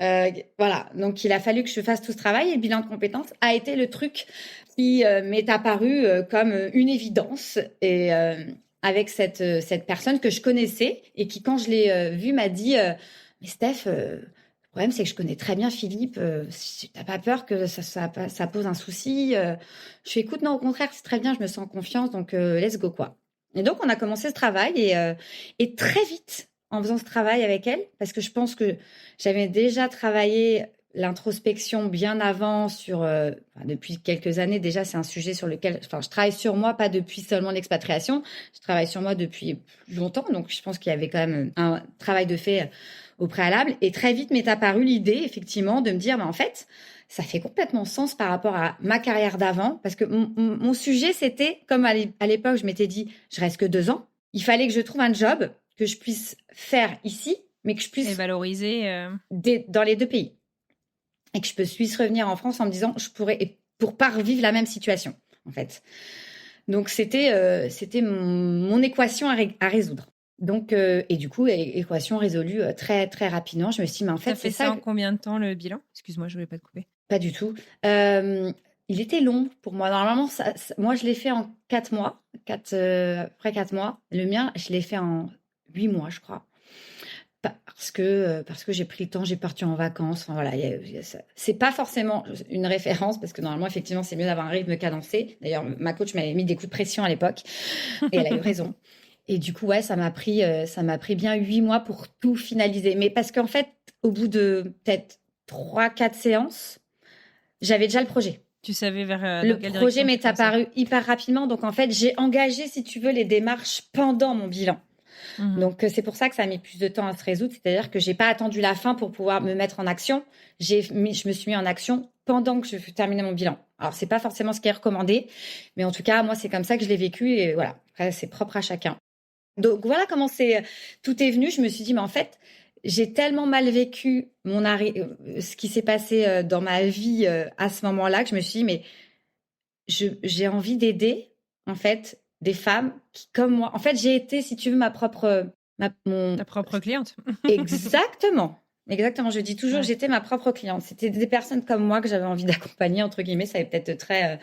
Voilà, donc il a fallu que je fasse tout ce travail et le bilan de compétences a été le truc qui m'est apparu comme une évidence. Et avec cette personne que je connaissais et qui, quand je l'ai vue, m'a dit « Mais Steph, le problème, c'est que je connais très bien Philippe. T'as pas peur que ça pose un souci ?» Je fais « Écoute, non, au contraire, c'est très bien, je me sens en confiance, donc let's go, quoi. » Et donc, on a commencé ce travail et très vite, en faisant ce travail avec elle, parce que je pense que j'avais déjà travaillé l'introspection bien avant depuis quelques années. Déjà, c'est un sujet sur lequel, je travaille sur moi, pas depuis seulement l'expatriation. Je travaille sur moi depuis plus longtemps. Donc, je pense qu'il y avait quand même un travail de fait au préalable. Et très vite m'est apparue l'idée, effectivement, de me dire, en fait, ça fait complètement sens par rapport à ma carrière d'avant. Parce que mon sujet, c'était, comme à l'époque, je m'étais dit, je reste que 2 ans. Il fallait que je trouve un job que je puisse faire ici, mais que je puisse... Et valoriser... dans les 2 pays. Et que je puisse revenir en France en me disant, je pourrais, pour pas revivre la même situation, en fait. Donc, c'était mon équation à résoudre. Donc, et du coup, équation résolue très, très rapidement. Je me suis dit, mais en fait, c'est ça. Ça en combien de temps, le bilan ? Excuse-moi, je voulais pas te couper. Pas du tout. Il était long pour moi. Normalement, moi, je l'ai fait en 4 mois. Après 4 mois. Le mien, je l'ai fait en 8 mois, je crois. Parce que j'ai pris le temps, j'ai parti en vacances. Enfin, voilà, c'est pas forcément une référence parce que normalement, effectivement, c'est mieux d'avoir un rythme cadencé. D'ailleurs, ma coach m'avait mis des coups de pression à l'époque et elle a eu raison. Et du coup, ouais, ça m'a pris bien 8 mois pour tout finaliser. Mais parce qu'en fait, au bout de peut-être 3-4 séances, j'avais déjà le projet. Tu savais vers le projet m'est apparu hyper rapidement. Donc, en fait, j'ai engagé, si tu veux, les démarches pendant mon bilan. Mmh. Donc, c'est pour ça que ça a mis plus de temps à se résoudre. C'est-à-dire que j'ai pas attendu la fin pour pouvoir me mettre en action. Je me suis mis en action pendant que je terminais mon bilan. Alors, c'est pas forcément ce qui est recommandé, mais en tout cas, moi, c'est comme ça que je l'ai vécu et voilà. Après, c'est propre à chacun. Donc, voilà comment tout est venu. Je me suis dit, mais en fait, j'ai tellement mal vécu ce qui s'est passé dans ma vie à ce moment-là que je me suis dit, mais j'ai envie d'aider, en fait, des femmes qui, comme moi... En fait, j'ai été, si tu veux, ta propre cliente. Exactement. Je dis toujours, ouais. J'étais ma propre cliente. C'était des personnes comme moi que j'avais envie d'accompagner, entre guillemets. Ça va peut-être très,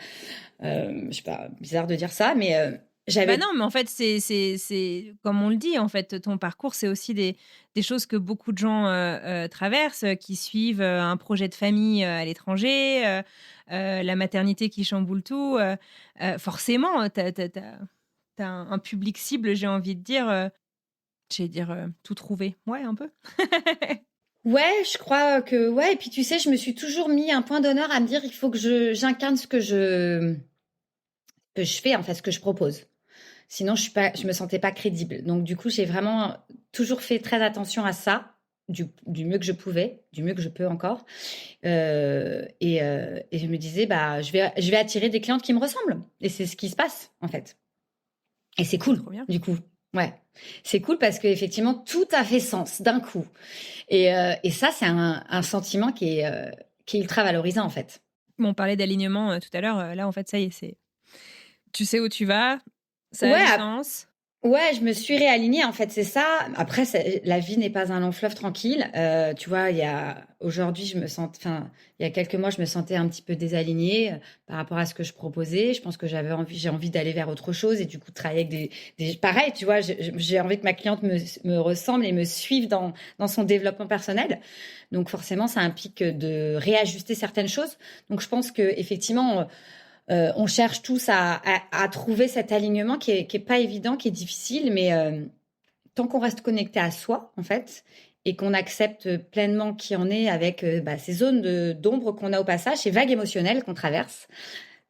je sais pas, bizarre de dire ça, mais j'avais... non, mais en fait, c'est comme on le dit, en fait, ton parcours, c'est aussi des choses que beaucoup de gens traversent, qui suivent un projet de famille à l'étranger, la maternité qui chamboule tout. Forcément, t'as un public cible, j'ai envie de dire, tout trouvé. Ouais, un peu. Ouais, je crois que... Ouais, et puis tu sais, je me suis toujours mis un point d'honneur à me dire il faut que j'incarne ce que je fais, en fait, ce que je propose. Sinon, je me sentais pas crédible. Donc, du coup, j'ai vraiment toujours fait très attention à ça, du mieux que je pouvais, du mieux que je peux encore. Et je me disais, je vais attirer des clientes qui me ressemblent. Et c'est ce qui se passe, en fait. Et c'est cool, du coup. Ouais, c'est cool parce qu'effectivement, tout a fait sens d'un coup. Et ça, c'est un sentiment qui est ultra valorisant, en fait. On parlait d'alignement tout à l'heure. Là, en fait, ça y est, tu sais où tu vas. Ça a du sens. Ouais, je me suis réalignée, en fait, c'est ça. Après, la vie n'est pas un long fleuve tranquille. Tu vois, il y a quelques mois, je me sentais un petit peu désalignée par rapport à ce que je proposais. Je pense que j'ai envie d'aller vers autre chose et du coup de travailler avec pareil, tu vois, j'ai envie que ma cliente me ressemble et me suive dans son développement personnel. Donc forcément, ça implique de réajuster certaines choses. Donc je pense que effectivement, on cherche tous à trouver cet alignement qui est pas évident, qui est difficile, mais tant qu'on reste connecté à soi, en fait, et qu'on accepte pleinement qui on est avec ces zones d'ombre qu'on a au passage, ces vagues émotionnelles qu'on traverse,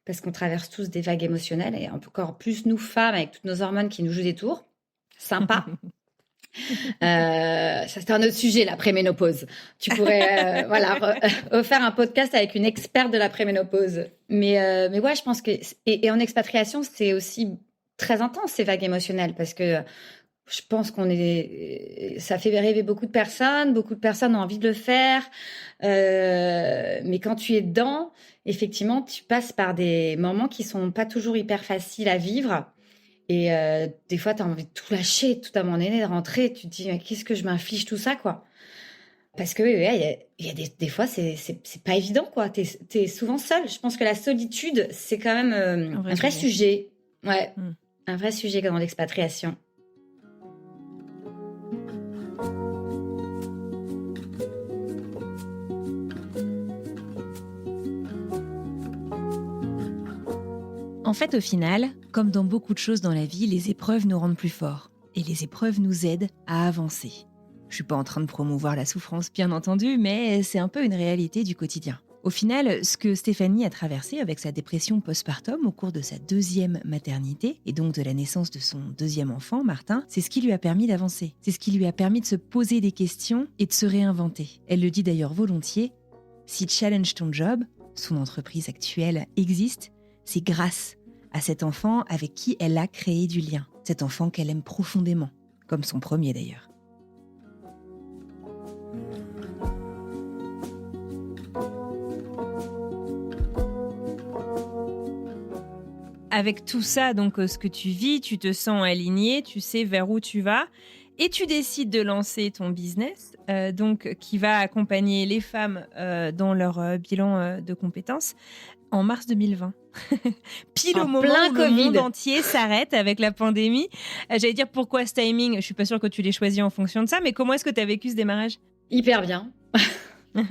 parce qu'on traverse tous des vagues émotionnelles, et encore plus nous femmes, avec toutes nos hormones qui nous jouent des tours. Sympa. Ça c'est un autre sujet, la préménopause. Tu pourrais refaire un podcast avec une experte de la préménopause. Mais ouais, je pense que et en expatriation, c'est aussi très intense ces vagues émotionnelles parce que je pense ça fait rêver beaucoup de personnes ont envie de le faire. Mais quand tu es dedans, effectivement, tu passes par des moments qui sont pas toujours hyper faciles à vivre. Et des fois, tu as envie de tout lâcher, tout abandonner, de rentrer. Tu te dis, mais qu'est-ce que je m'inflige tout ça, quoi? Parce que il y a des fois, c'est pas évident, quoi. T'es souvent seule. Je pense que la solitude, c'est quand même un vrai sujet. Ouais, un vrai sujet dans l'expatriation. En fait, au final, comme dans beaucoup de choses dans la vie, les épreuves nous rendent plus forts. Et les épreuves nous aident à avancer. Je suis pas en train de promouvoir la souffrance, bien entendu, mais c'est un peu une réalité du quotidien. Au final, ce que Stéphanie a traversé avec sa dépression postpartum au cours de sa 2e maternité, et donc de la naissance de son 2e enfant, Martin, c'est ce qui lui a permis d'avancer. C'est ce qui lui a permis de se poser des questions et de se réinventer. Elle le dit d'ailleurs volontiers, si Challenge Ton Job, son entreprise actuelle, existe, c'est grâce à cet enfant avec qui elle a créé du lien. Cet enfant qu'elle aime profondément, comme son premier d'ailleurs. Avec tout ça, donc ce que tu vis, tu te sens aligné, tu sais vers où tu vas et tu décides de lancer ton business donc qui va accompagner les femmes dans leur bilan de compétences en mars 2020. Pile au moment où le monde entier s'arrête avec la pandémie. J'allais dire pourquoi ce timing, je suis pas sûre que tu l'aies choisi en fonction de ça, mais comment est-ce que tu as vécu ce démarrage ? Hyper bien. Ouais,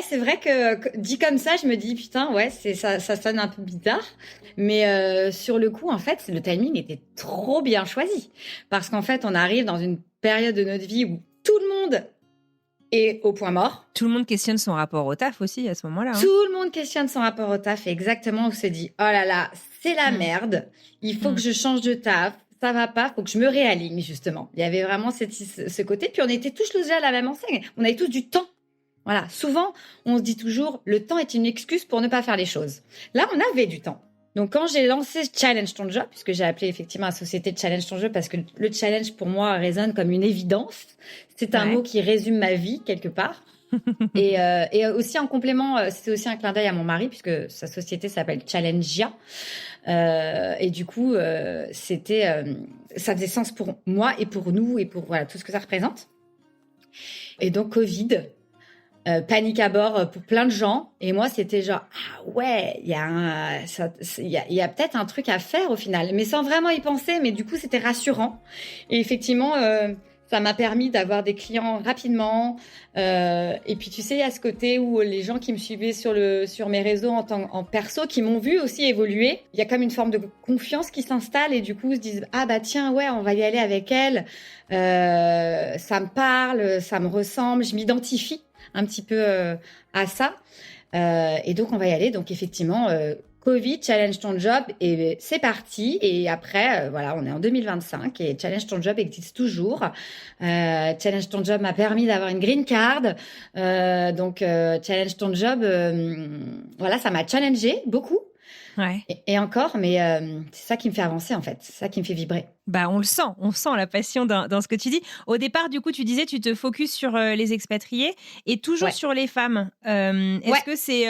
c'est vrai que dit comme ça, je me dis putain, ouais, ça sonne un peu bizarre, mais sur le coup, en fait, le timing était trop bien choisi parce qu'en fait, on arrive dans une période de notre vie où tout le monde est au point mort. Tout le monde questionne son rapport au taf aussi à ce moment-là. Hein. Tout le monde questionne son rapport au taf, exactement. On se dit oh là là, c'est la merde. Il faut que je change de taf. Ça va pas, faut que je me réaligne, justement. Il y avait vraiment ce côté. Puis on était tous logés à la même enseigne. On avait tous du temps. Voilà. Souvent, on se dit toujours, le temps est une excuse pour ne pas faire les choses. Là, on avait du temps. Donc, quand j'ai lancé Challenge Ton Job, puisque j'ai appelé effectivement la société Challenge Ton Job, parce que le challenge, pour moi, résonne comme une évidence. C'est un mot qui résume ma vie, quelque part. Et aussi en complément, c'est aussi un clin d'œil à mon mari, puisque sa société s'appelle Challengia. Et du coup, ça faisait sens pour moi et pour nous et pour voilà tout ce que ça représente. Et donc Covid, panique à bord pour plein de gens. Et moi, c'était genre ah ouais, il y a peut-être un truc à faire au final, mais sans vraiment y penser. Mais du coup, c'était rassurant. Et effectivement. Ça m'a permis d'avoir des clients rapidement. Et puis, tu sais, il y a ce côté où les gens qui me suivaient sur mes réseaux en perso, qui m'ont vu aussi évoluer, il y a comme une forme de confiance qui s'installe et du coup, ils se disent « Ah bah tiens, ouais, on va y aller avec elle. Ça me parle, ça me ressemble, je m'identifie un petit peu à ça. Et donc, on va y aller. Donc, effectivement... Covid, Challenge Ton Job, et c'est parti. Et après, voilà, on est en 2025 et Challenge Ton Job existe toujours. Challenge Ton Job m'a permis d'avoir une green card. Donc, Challenge Ton Job, voilà, ça m'a challengé beaucoup. Ouais. Et encore, mais c'est ça qui me fait avancer en fait, c'est ça qui me fait vibrer. Bah on sent la passion dans ce que tu dis. Au départ, du coup, tu disais tu te focuses sur les expatriés et toujours sur les femmes. Est-ce que c'est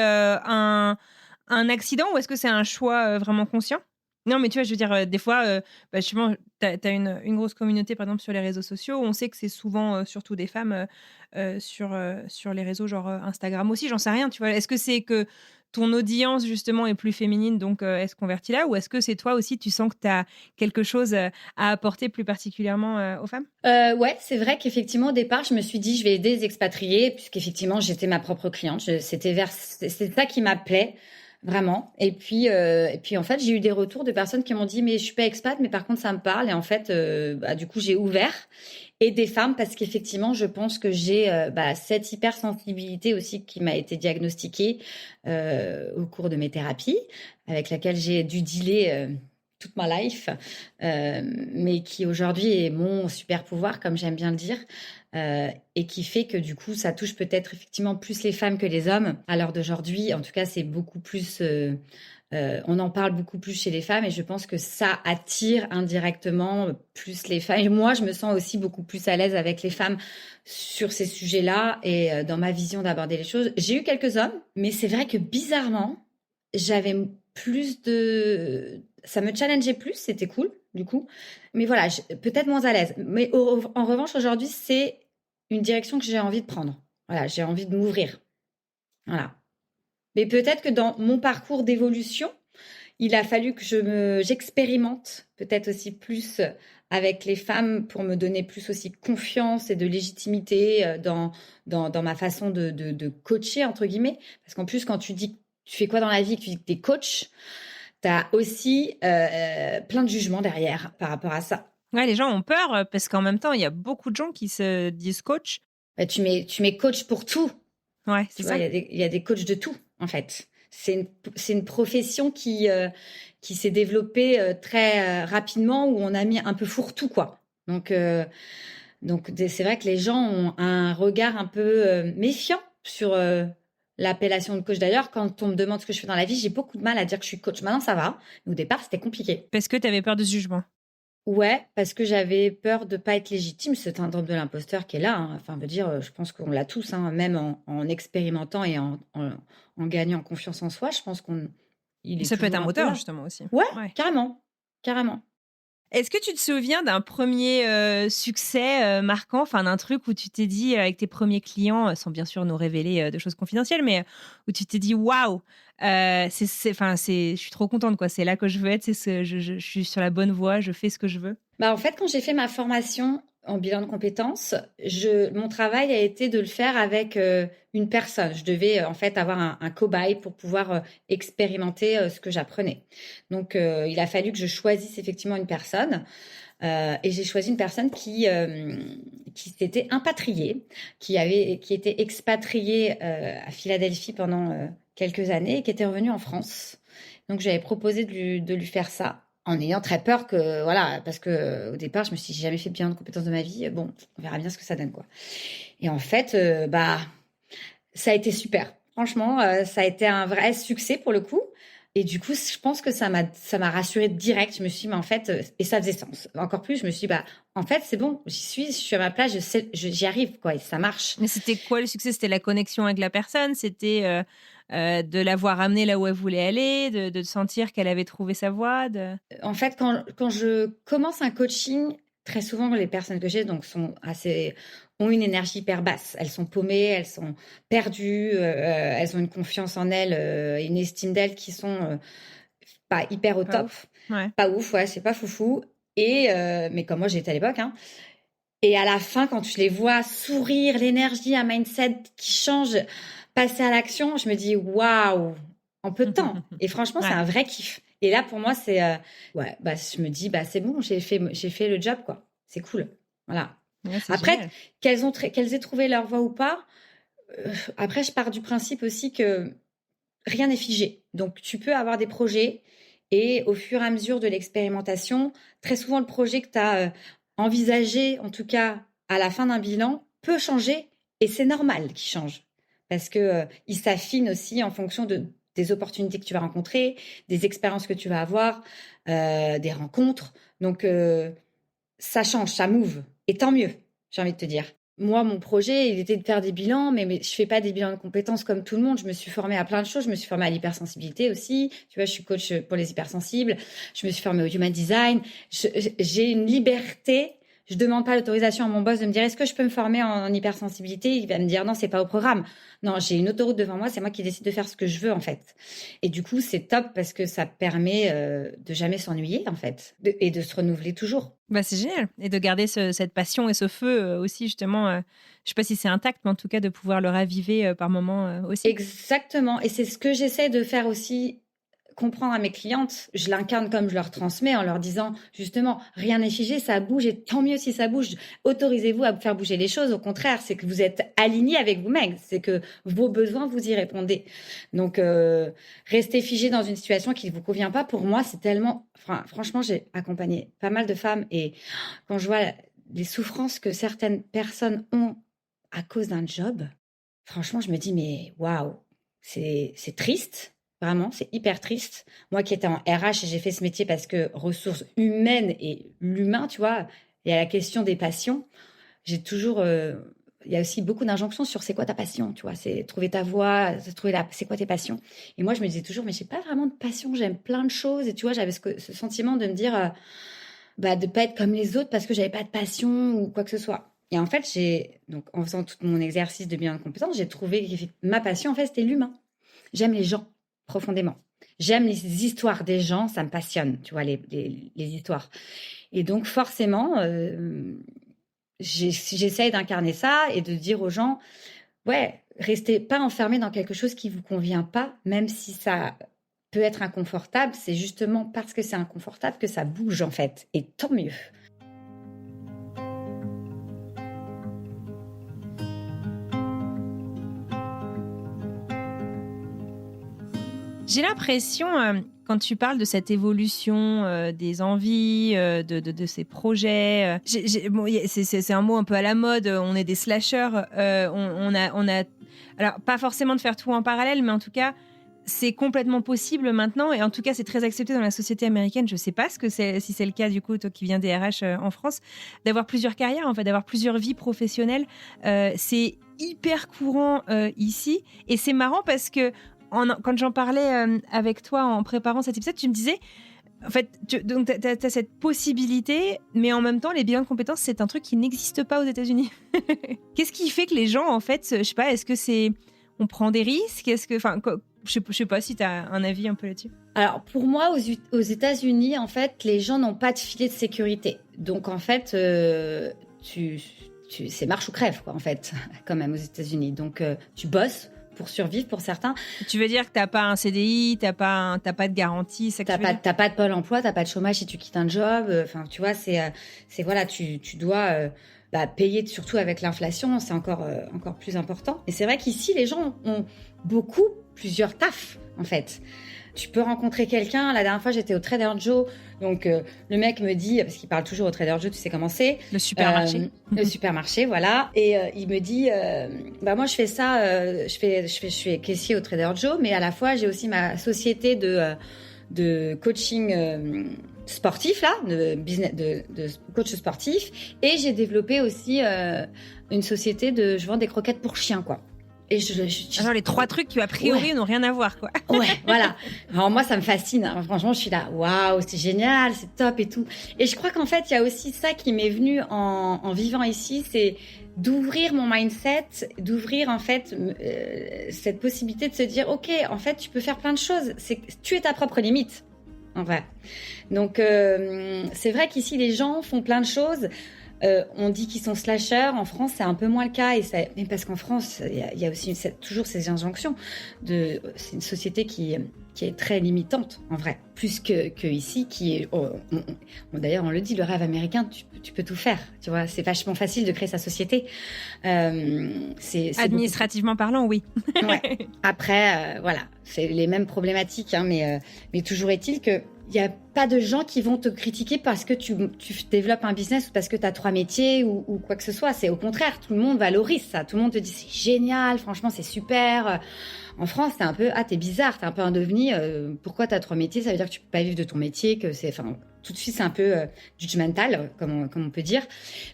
un accident ou est-ce que c'est un choix vraiment conscient ? Non, mais tu vois, je veux dire, des fois, justement, t'as une grosse communauté, par exemple, sur les réseaux sociaux. On sait que c'est souvent, surtout des femmes, sur les réseaux, genre Instagram aussi, j'en sais rien, tu vois. Est-ce que c'est que ton audience, justement, est plus féminine, donc elle se convertit là ? Ou est-ce que c'est toi aussi, tu sens que tu as quelque chose à apporter plus particulièrement aux femmes ? Ouais, c'est vrai qu'effectivement, au départ, je me suis dit, je vais aider les expatriés, puisqu'effectivement, j'étais ma propre cliente. C'est ça qui m'appelait. Vraiment. Et puis en fait, j'ai eu des retours de personnes qui m'ont dit, mais je suis pas expat, mais par contre, ça me parle. Et en fait, du coup, j'ai ouvert. Et des femmes, parce qu'effectivement, je pense que j'ai cette hypersensibilité aussi qui m'a été diagnostiquée au cours de mes thérapies, avec laquelle j'ai dû dealer toute ma life, mais qui aujourd'hui est mon super pouvoir, comme j'aime bien le dire. Et qui fait que du coup, ça touche peut-être effectivement plus les femmes que les hommes. À l'heure d'aujourd'hui, en tout cas, c'est beaucoup plus... on en parle beaucoup plus chez les femmes et je pense que ça attire indirectement plus les femmes. Et moi, je me sens aussi beaucoup plus à l'aise avec les femmes sur ces sujets-là et dans ma vision d'aborder les choses. J'ai eu quelques hommes, mais c'est vrai que bizarrement, j'avais ça me challengeait plus, c'était cool, du coup. Mais voilà, peut-être moins à l'aise. Mais en revanche, aujourd'hui, c'est une direction que j'ai envie de prendre. Voilà, j'ai envie de m'ouvrir. Voilà. Mais peut-être que dans mon parcours d'évolution, il a fallu que j'expérimente peut-être aussi plus avec les femmes pour me donner plus aussi confiance et de légitimité dans ma façon de coacher, entre guillemets. Parce qu'en plus, quand tu dis tu fais quoi dans la vie, que tu dis que tu es coach, tu as aussi plein de jugements derrière par rapport à ça. Ouais, les gens ont peur parce qu'en même temps, il y a beaucoup de gens qui se disent coach. Bah, tu mets coach pour tout. Ouais, Tu c'est vois, ça. il y a des coachs de tout, en fait. C'est une profession qui s'est développée très rapidement, où on a mis un peu fourre-tout, quoi. Donc c'est vrai que les gens ont un regard un peu méfiant sur l'appellation de coach. D'ailleurs, quand on me demande ce que je fais dans la vie, j'ai beaucoup de mal à dire que je suis coach. Maintenant, ça va. Mais au départ, c'était compliqué. Parce que tu avais peur de ce jugement. Ouais, parce que j'avais peur de pas être légitime, ce syndrome de l'imposteur qui est là, hein. Enfin, veut dire, je pense qu'on l'a tous, hein, même en expérimentant et en gagnant confiance en soi, je pense il est Ça peut être un toujours peu moteur, là. justement, aussi. Ouais, Ouais. carrément. Est-ce que tu te souviens d'un premier succès marquant, enfin d'un truc où tu t'es dit avec tes premiers clients, sans bien sûr nous révéler de choses confidentielles, mais où tu t'es dit waouh, je suis trop contente, quoi. C'est là que je veux être, je suis sur la bonne voie, je fais ce que je veux. Bah, en fait, quand j'ai fait ma formation en bilan de compétences, mon travail a été de le faire avec une personne. Je devais en fait avoir un cobaye pour pouvoir expérimenter ce que j'apprenais. Donc, il a fallu que je choisisse effectivement une personne. Et j'ai choisi une personne qui s'était impatriée, qui était expatriée à Philadelphie pendant quelques années et qui était revenue en France. Donc, j'avais proposé de lui faire ça, en ayant très peur voilà, parce que au départ, je me suis dit, j'ai jamais fait bien de compétences de ma vie. Bon, on verra bien ce que ça donne, quoi. Et en fait, ça a été super. Franchement, ça a été un vrai succès pour le coup. Et du coup, je pense que ça m'a rassurée direct. Je me suis dit, mais en fait, et ça faisait sens. Encore plus, je me suis dit, en fait, c'est bon, je suis à ma place, j'y arrive, quoi, et ça marche. Mais c'était quoi le succès? C'était la connexion avec la personne? C'était de l'avoir amenée là où elle voulait aller, de sentir qu'elle avait trouvé sa voie En fait, quand je commence un coaching, très souvent, les personnes que j'ai ont une énergie hyper basse. Elles sont paumées, elles sont perdues, elles ont une confiance en elles, une estime d'elles qui sont pas hyper au top. Ouais. Pas ouf, ouais, c'est pas foufou. Mais comme moi, j'étais à l'époque, hein. Et à la fin, quand je les vois sourire, l'énergie, un mindset qui change, passer à l'action, je me dis waouh, en peu de temps. Et franchement, c'est un vrai kiff. Et là, pour moi, c'est je me dis c'est bon, j'ai fait le job, quoi. C'est cool, voilà. Ouais, après, qu'elles aient trouvé leur voie ou pas. Après, je pars du principe aussi que rien n'est figé. Donc, tu peux avoir des projets et au fur et à mesure de l'expérimentation, très souvent le projet que tu as envisagé, en tout cas à la fin d'un bilan, peut changer et c'est normal qu'il change parce que il s'affine aussi en fonction des opportunités que tu vas rencontrer, des expériences que tu vas avoir, des rencontres. Donc, ça change, ça move. Et tant mieux, j'ai envie de te dire. Moi, mon projet, il était de faire des bilans, mais je fais pas des bilans de compétences comme tout le monde. Je me suis formée à plein de choses. Je me suis formée à l'hypersensibilité aussi. Tu vois, je suis coach pour les hypersensibles. Je me suis formée au human design. J'ai une liberté. Je demande pas l'autorisation à mon boss de me dire est-ce que je peux me former en hypersensibilité. Il va me dire non, c'est pas au programme. Non, j'ai une autoroute devant moi. C'est moi qui décide de faire ce que je veux en fait. Et du coup, c'est top parce que ça permet de jamais s'ennuyer en fait et de se renouveler toujours. C'est génial. Et de garder cette passion et ce feu aussi, justement, je ne sais pas si c'est intact, mais en tout cas de pouvoir le raviver par moments aussi. Exactement. Et c'est ce que j'essaie de faire aussi, comprendre à mes clientes. Je l'incarne comme je leur transmets en leur disant, justement, rien n'est figé, ça bouge et tant mieux si ça bouge. Autorisez-vous à faire bouger les choses. Au contraire, c'est que vous êtes alignés avec vous-même. C'est que vos besoins, vous y répondez. Donc, rester figé dans une situation qui ne vous convient pas, pour moi, c'est tellement... franchement, j'ai accompagné pas mal de femmes et quand je vois les souffrances que certaines personnes ont à cause d'un job, franchement, je me dis, mais waouh, c'est triste. Vraiment, c'est hyper triste. Moi qui étais en RH et j'ai fait ce métier parce que ressources humaines et l'humain, tu vois, il y a la question des passions. J'ai toujours il y a aussi beaucoup d'injonctions sur c'est quoi ta passion, tu vois, c'est trouver ta voie, c'est quoi tes passions. Et moi, je me disais toujours, mais j'ai pas vraiment de passion, j'aime plein de choses. Et tu vois, j'avais ce sentiment de me dire, de pas être comme les autres parce que j'avais pas de passion ou quoi que ce soit. Et en fait, donc en faisant tout mon exercice de bilan de compétences, j'ai trouvé que ma passion, en fait, c'était l'humain. J'aime les gens profondément. J'aime les histoires des gens, ça me passionne, tu vois, les histoires. Et donc, forcément, j'essaye d'incarner ça et de dire aux gens, ouais, restez pas enfermés dans quelque chose qui vous convient pas, même si ça peut être inconfortable. C'est justement parce que c'est inconfortable que ça bouge, en fait. Et tant mieux. J'ai l'impression, quand tu parles de cette évolution des envies, de ces projets, c'est un mot un peu à la mode, on est des slashers, on a, alors pas forcément de faire tout en parallèle, mais en tout cas, c'est complètement possible maintenant, et en tout cas, c'est très accepté dans la société américaine. Je sais pas si c'est le cas, du coup, toi qui viens des RH en France, d'avoir plusieurs carrières, en fait, d'avoir plusieurs vies professionnelles. C'est hyper courant ici, et c'est marrant parce que quand j'en parlais avec toi en préparant cet épisode, tu me disais, en fait, tu as cette possibilité, mais en même temps, les bilans de compétences, c'est un truc qui n'existe pas aux États-Unis. Qu'est-ce qui fait que les gens, en fait, je sais pas, est-ce que on prend des risques? Je sais pas si tu as un avis un peu là-dessus. Alors, pour moi, aux États-Unis, en fait, les gens n'ont pas de filet de sécurité. Donc, en fait, c'est marche ou crève, quoi, en fait, quand même, aux États-Unis. Donc, tu bosses pour survivre pour certains. Tu veux dire que t'as pas un CDI, t'as pas de garantie, t'as pas de Pôle emploi, t'as pas de chômage si tu quittes un job. Enfin, tu vois, c'est voilà, tu dois payer, surtout avec l'inflation, c'est encore plus important. Et c'est vrai qu'ici, les gens ont plusieurs tafs, en fait. Tu peux rencontrer quelqu'un. La dernière fois, j'étais au Trader Joe. Donc, le mec me dit, parce qu'il parle toujours au Trader Joe, tu sais comment c'est. Le supermarché. Le supermarché, voilà. Et il me dit, moi, je fais ça, je suis caissier au Trader Joe, mais à la fois, j'ai aussi ma société de coaching sportif, là, de coach sportif. Et j'ai développé aussi une société je vends des croquettes pour chiens, quoi. Et genre les 3 trucs qui a priori n'ont rien à voir, quoi. Ouais, voilà. Alors moi, ça me fascine. Hein. Franchement, je suis là, waouh, c'est génial, c'est top et tout. Et je crois qu'en fait, il y a aussi ça qui m'est venu en vivant ici, c'est d'ouvrir mon mindset, d'ouvrir en fait cette possibilité de se dire, ok, en fait, tu peux faire plein de choses. Tu es ta propre limite, en vrai. Donc, c'est vrai qu'ici, les gens font plein de choses. On dit qu'ils sont slashers. En France, c'est un peu moins le cas. Mais parce qu'en France, il y a aussi toujours ces injonctions. C'est une société qui est très limitante, en vrai. Plus que ici, qui est... d'ailleurs, on le dit, le rêve américain, tu peux tout faire. Tu vois, c'est vachement facile de créer sa société. C'est administrativement parlant, oui. Ouais. Après, voilà, c'est les mêmes problématiques. Hein, mais toujours est-il que il n'y a pas de gens qui vont te critiquer parce que tu développes un business ou parce que tu as 3 métiers ou quoi que ce soit. C'est au contraire, tout le monde valorise ça. Tout le monde te dit c'est génial, franchement c'est super. En France, c'est un peu t'es bizarre, t'es un peu un ovni. Pourquoi t'as 3 métiers? Ça veut dire que tu peux pas vivre de ton métier, que tout de suite c'est un peu judgmental, comme on peut dire.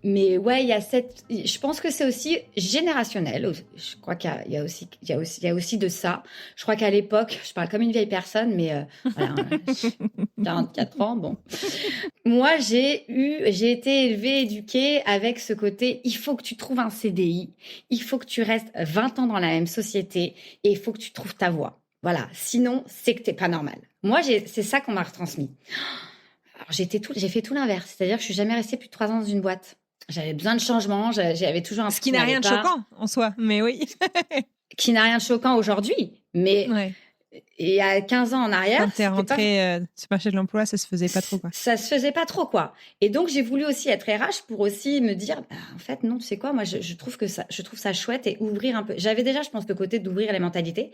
Mais ouais, il y a je pense que c'est aussi générationnel. Je crois qu'il y a aussi de ça. Je crois qu'à l'époque, je parle comme une vieille personne, mais voilà, 44 ans, bon. Moi, j'ai été élevée, éduquée avec ce côté, il faut que tu trouves un CDI, il faut que tu restes 20 ans dans la même société et il faut que tu trouves ta voie. Voilà, sinon, c'est que t'es pas normal. Moi, c'est ça qu'on m'a retransmis. Alors, j'ai fait tout l'inverse, c'est-à-dire que je suis jamais restée plus de 3 ans dans une boîte. J'avais besoin de changement, j'avais toujours un... Ce qui n'a rien de choquant en soi, mais oui. Qui n'a rien de choquant aujourd'hui, mais... Ouais. Et il y a 15 ans en arrière... Quand t'es rentrée sur le marché de l'emploi, ça se faisait pas trop, quoi. Ça se faisait pas trop, quoi. Et donc, j'ai voulu aussi être RH pour aussi me dire, en fait, non, tu sais quoi, moi, je trouve ça chouette et ouvrir un peu. J'avais déjà, je pense, le côté d'ouvrir les mentalités.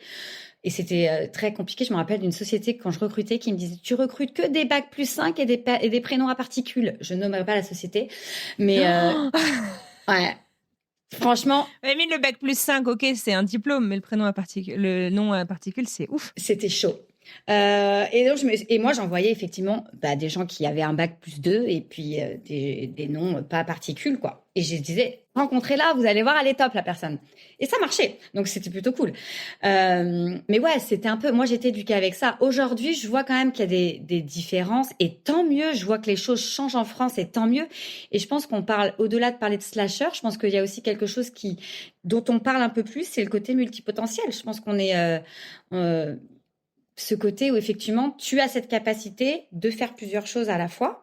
Et c'était très compliqué. Je me rappelle d'une société, quand je recrutais, qui me disait, tu recrutes que des bacs plus 5 et des prénoms à particules. Je nommerai pas la société. Mais, ouais. Franchement. Mais le bac plus 5, ok, c'est un diplôme, mais le nom à particules, c'est ouf. C'était chaud. Et moi, j'en voyais effectivement des gens qui avaient un bac +2 et puis des noms pas particules, quoi. Et je disais, rencontrez-la, vous allez voir, elle est top, la personne. Et ça marchait, donc c'était plutôt cool. Mais ouais, c'était un peu... Moi, j'étais éduquée avec ça. Aujourd'hui, je vois quand même qu'il y a des différences, et tant mieux, je vois que les choses changent en France, et tant mieux. Et je pense qu'on parle, au-delà de parler de slasher, je pense qu'il y a aussi quelque chose dont on parle un peu plus, c'est le côté multipotentiel. Je pense qu'on est... ce côté où effectivement tu as cette capacité de faire plusieurs choses à la fois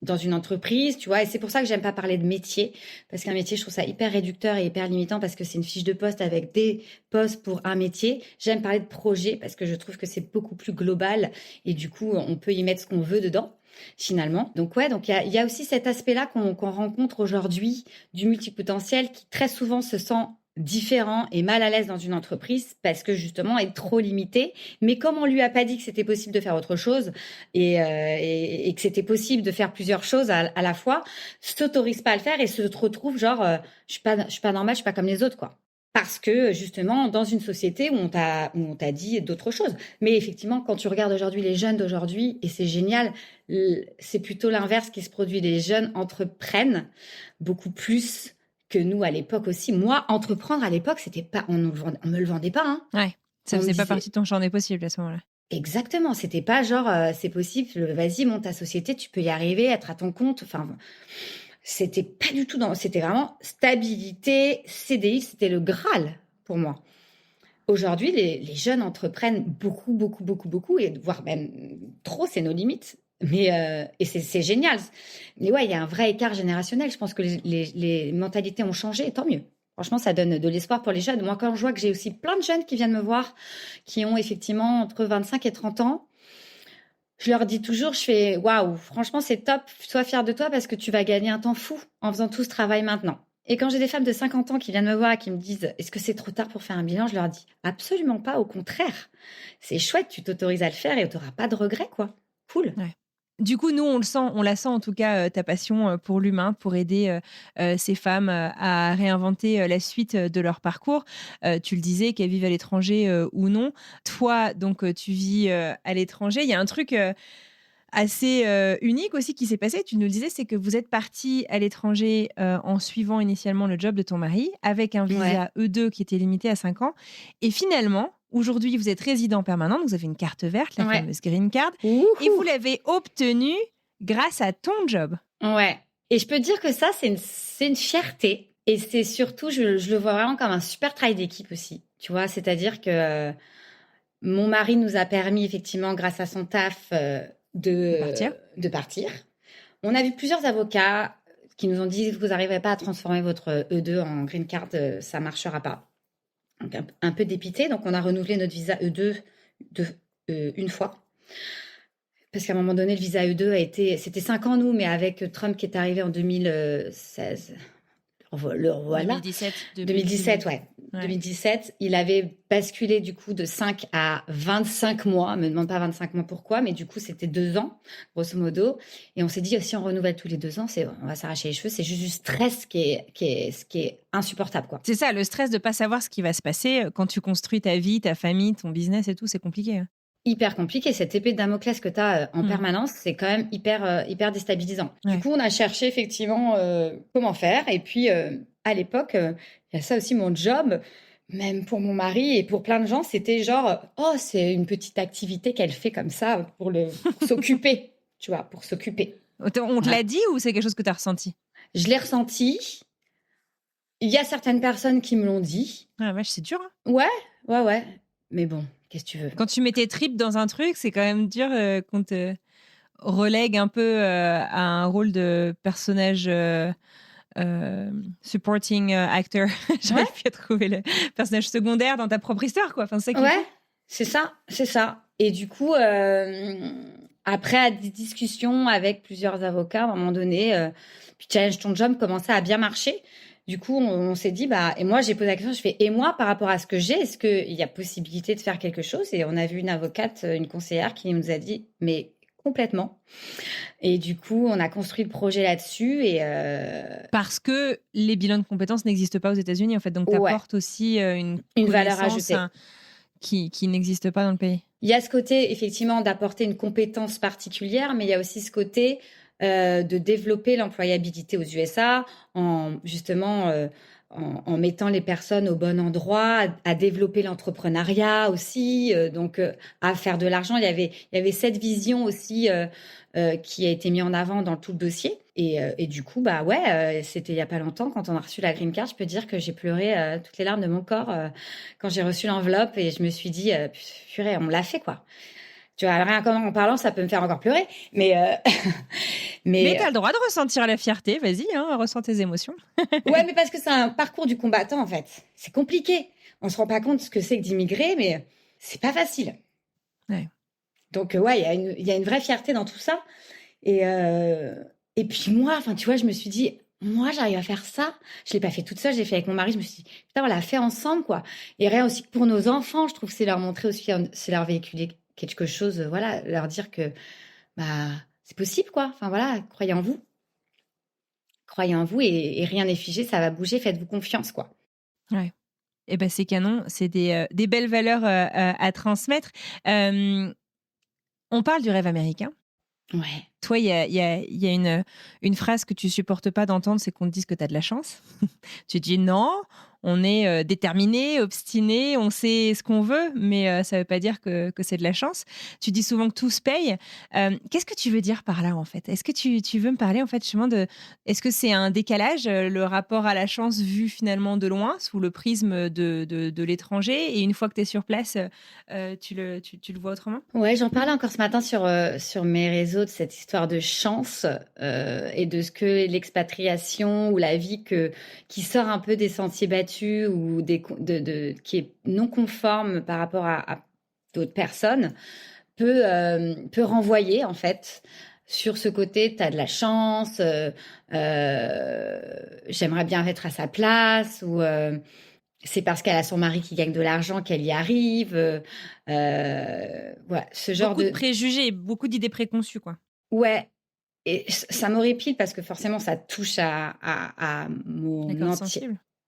dans une entreprise, tu vois, et c'est pour ça que j'aime pas parler de métier, parce qu'un métier, je trouve ça hyper réducteur et hyper limitant, parce que c'est une fiche de poste avec des postes pour un métier. J'aime parler de projet, parce que je trouve que c'est beaucoup plus global, et du coup, on peut y mettre ce qu'on veut dedans, finalement. Donc ouais, donc il y a aussi cet aspect-là qu'on rencontre aujourd'hui, du multipotentiel, qui très souvent se sent différent et mal à l'aise dans une entreprise parce que justement est trop limité. Mais comme on lui a pas dit que c'était possible de faire autre chose et que c'était possible de faire plusieurs choses à la fois, s'autorise pas à le faire et se retrouve genre je suis pas normale, je suis pas comme les autres, quoi. Parce que justement dans une société où on t'a dit d'autres choses. Mais effectivement, quand tu regardes aujourd'hui les jeunes d'aujourd'hui, et c'est génial, c'est plutôt l'inverse qui se produit. Les jeunes entreprennent beaucoup plus que nous à l'époque aussi. Moi, entreprendre à l'époque, c'était pas, on me le vendait pas, hein. Ouais, ça faisait pas partie de ton champ des possibles à ce moment-là. Exactement, c'était pas genre c'est possible, vas-y, monte ta société, tu peux y arriver, être à ton compte. Enfin, c'était pas du tout c'était vraiment stabilité, CDI, c'était le Graal pour moi. Aujourd'hui, les jeunes entreprennent beaucoup, beaucoup, beaucoup, beaucoup, et voire même trop, c'est nos limites. Mais et c'est génial. Mais ouais, il y a un vrai écart générationnel. Je pense que les mentalités ont changé, et tant mieux. Franchement, ça donne de l'espoir pour les jeunes. Moi, quand je vois que j'ai aussi plein de jeunes qui viennent me voir, qui ont effectivement entre 25 et 30 ans, je leur dis toujours, je fais waouh, franchement, c'est top. Sois fier de toi parce que tu vas gagner un temps fou en faisant tout ce travail maintenant. Et quand j'ai des femmes de 50 ans qui viennent me voir et qui me disent « Est-ce que c'est trop tard pour faire un bilan ?» Je leur dis « Absolument pas, au contraire. C'est chouette, tu t'autorises à le faire et tu n'auras pas de regrets, quoi. Cool. » Ouais. Du coup, nous, on la sent en tout cas, ta passion pour l'humain, pour aider ces femmes à réinventer la suite de leur parcours. Tu le disais, qu'elles vivent à l'étranger ou non. Toi, donc, tu vis à l'étranger. Il y a un truc assez unique aussi qui s'est passé, tu nous le disais, c'est que vous êtes parti à l'étranger en suivant initialement le job de ton mari, avec un visa E2 qui était limité à 5 ans. Et finalement, aujourd'hui, vous êtes résident permanent, donc vous avez une carte verte, la fameuse green card, et vous l'avez obtenue grâce à ton job. Ouais. Et je peux te dire que ça, c'est une fierté. Et c'est surtout, je le vois vraiment comme un super travail d'équipe aussi. Tu vois, c'est-à-dire que mon mari nous a permis, effectivement, grâce à son taf, de partir. On a vu plusieurs avocats qui nous ont dit, vous n'arriverez pas à transformer votre E2 en green card, ça ne marchera pas. Donc, un peu dépité. Donc, on a renouvelé notre visa E2 une fois. Parce qu'à un moment donné, le visa E2 c'était 5 ans, nous, mais avec Trump qui est arrivé en 2016. Le voilà. 2017, ouais. 2017, il avait basculé du coup de 5 à 25 mois. Me demande pas 25 mois pourquoi, mais du coup, c'était 2 ans, grosso modo. Et on s'est dit, si on renouvelle tous les 2 ans, on va s'arracher les cheveux. C'est juste du stress qui est insupportable, quoi. C'est ça, le stress de pas savoir ce qui va se passer quand tu construis ta vie, ta famille, ton business et tout, c'est compliqué. Hyper compliqué. Cette épée de Damoclès que tu as en permanence, c'est quand même hyper déstabilisant. Ouais. Du coup, on a cherché effectivement comment faire. Et puis, à l'époque, il y a ça aussi, mon job, même pour mon mari et pour plein de gens, c'était genre, c'est une petite activité qu'elle fait comme ça pour s'occuper, tu vois, pour s'occuper. On te l'a dit ou c'est quelque chose que tu as ressenti ? Je l'ai ressenti. Il y a certaines personnes qui me l'ont dit. Ah, vache, c'est dur. Hein. Ouais. Mais bon. Qu'est-ce que tu veux ? Quand tu mets tes tripes dans un truc, c'est quand même dur qu'on te relègue un peu à un rôle de personnage supporting actor. J'arrive plus à trouver le personnage secondaire dans ta propre histoire, quoi. Enfin, c'est ça c'est ça. Et du coup, après à des discussions avec plusieurs avocats, à un moment donné, puis Challenge ton job commençait à bien marcher. Du coup, on s'est dit, et moi, j'ai posé la question, je fais, et moi, par rapport à ce que j'ai, est-ce qu'il y a possibilité de faire quelque chose ? Et on a vu une avocate, une conseillère qui nous a dit, mais complètement. Et du coup, on a construit le projet là-dessus. Parce que les bilans de compétences n'existent pas aux États-Unis, en fait. Donc, tu apportes aussi une valeur ajoutée. qui n'existe pas dans le pays. Il y a ce côté, effectivement, d'apporter une compétence particulière, mais il y a aussi ce côté de développer l'employabilité aux USA justement en mettant les personnes au bon endroit, à développer l'entrepreneuriat aussi, donc à faire de l'argent. Il y avait cette vision aussi qui a été mise en avant dans tout le dossier. Et du coup, bah ouais, c'était il y a pas longtemps quand on a reçu la green card. Je peux dire que j'ai pleuré toutes les larmes de mon corps quand j'ai reçu l'enveloppe et je me suis dit, purée, on l'a fait quoi. Tu vois, rien qu'en parlant, ça peut me faire encore pleurer, mais Mais t'as le droit de ressentir la fierté, vas-y, hein, ressens tes émotions. ouais, mais parce que c'est un parcours du combattant en fait. C'est compliqué. On se rend pas compte ce que c'est que d'immigrer, mais c'est pas facile. Ouais. Donc ouais, il y a une vraie fierté dans tout ça. Et puis moi, enfin tu vois, je me suis dit, moi j'arrive à faire ça. Je l'ai pas fait toute seule, je l'ai fait avec mon mari. Je me suis dit, putain, on l'a fait ensemble quoi. Et rien aussi que pour nos enfants, je trouve que c'est leur montrer aussi, c'est leur véhiculer quelque chose, voilà, leur dire que bah c'est possible quoi. Enfin voilà, croyez en vous. Croyez en vous et rien n'est figé, ça va bouger, faites-vous confiance, quoi. Ouais. Et ben c'est canon, c'est des belles valeurs à transmettre. On parle du rêve américain. Ouais. Toi, il y a une phrase que tu supportes pas d'entendre, c'est qu'on te dise que tu as de la chance. Tu dis non, on est déterminé, obstiné, on sait ce qu'on veut, mais ça veut pas dire que c'est de la chance. Tu dis souvent que tout se paye. Qu'est-ce que tu veux dire par là, en fait? Est-ce que tu veux me parler, en fait, justement est-ce que c'est un décalage, le rapport à la chance vu finalement de loin, sous le prisme de l'étranger, et une fois que tu es sur place, tu le vois autrement? Ouais, j'en parlais encore ce matin sur mes réseaux de cette histoire de chance et de ce que l'expatriation ou la vie qui sort un peu des sentiers battus ou qui est non conforme par rapport à d'autres personnes peut renvoyer en fait sur ce côté, tu as de la chance, j'aimerais bien être à sa place ou c'est parce qu'elle a son mari qui gagne de l'argent qu'elle y arrive. Voilà, ce genre beaucoup de préjugés, beaucoup d'idées préconçues, quoi. Ouais, et ça m'horripile parce que forcément, ça touche à mon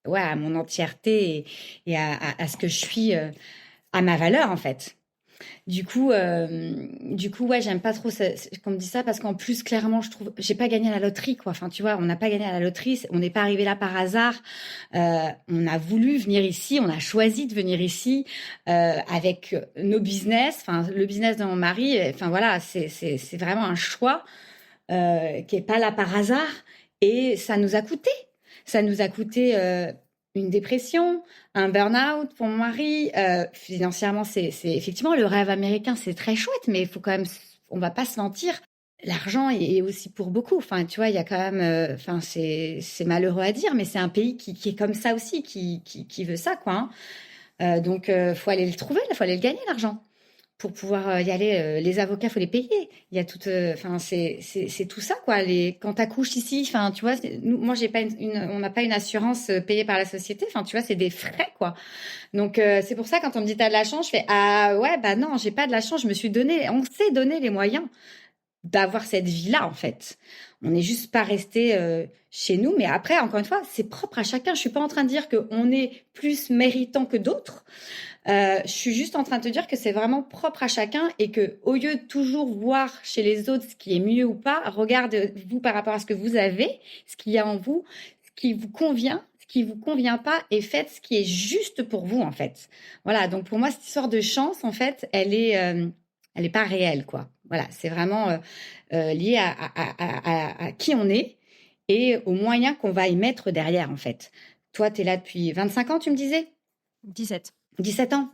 à mon entièreté et à ce que je suis, à ma valeur, en fait. Du coup, ouais, j'aime pas trop qu'on me dise ça parce qu'en plus, clairement, je trouve, j'ai pas gagné à la loterie, quoi. Enfin, tu vois, on n'a pas gagné à la loterie, on n'est pas arrivé là par hasard. On a voulu venir ici, on a choisi de venir ici avec nos business, enfin le business de mon mari. Enfin voilà, c'est vraiment un choix qui est pas là par hasard et ça nous a coûté. Ça nous a coûté une dépression, un burn-out pour mon mari. Financièrement, c'est effectivement le rêve américain, c'est très chouette, mais il faut quand même, on va pas se mentir, l'argent est aussi pour beaucoup. Enfin, tu vois, il y a quand même, enfin, c'est malheureux à dire, mais c'est un pays qui est comme ça aussi, qui veut ça, quoi. Hein. Donc, faut aller le trouver, il faut aller le gagner, l'argent. Pour pouvoir y aller, les avocats, faut les payer. Il y a tout, enfin c'est tout ça quoi. Quand t'accouches ici, enfin tu vois, moi j'ai pas on n'a pas une assurance payée par la société. Enfin tu vois, c'est des frais quoi. Donc c'est pour ça quand on me dit t'as de la chance, je fais ah ouais bah non j'ai pas de la chance. On s'est donné les moyens d'avoir cette vie-là en fait. On n'est juste pas resté chez nous, mais après encore une fois c'est propre à chacun. Je suis pas en train de dire que on est plus méritant que d'autres. Je suis juste en train de te dire que c'est vraiment propre à chacun et que au lieu de toujours voir chez les autres ce qui est mieux ou pas, regardez-vous par rapport à ce que vous avez, ce qu'il y a en vous, ce qui vous convient, ce qui vous convient pas et faites ce qui est juste pour vous en fait. Voilà, donc pour moi cette histoire de chance en fait, elle est pas réelle quoi. Voilà, c'est vraiment lié à qui on est et aux moyens qu'on va y mettre derrière en fait. Toi, tu es là depuis 25 ans, tu me disais? 17 ans,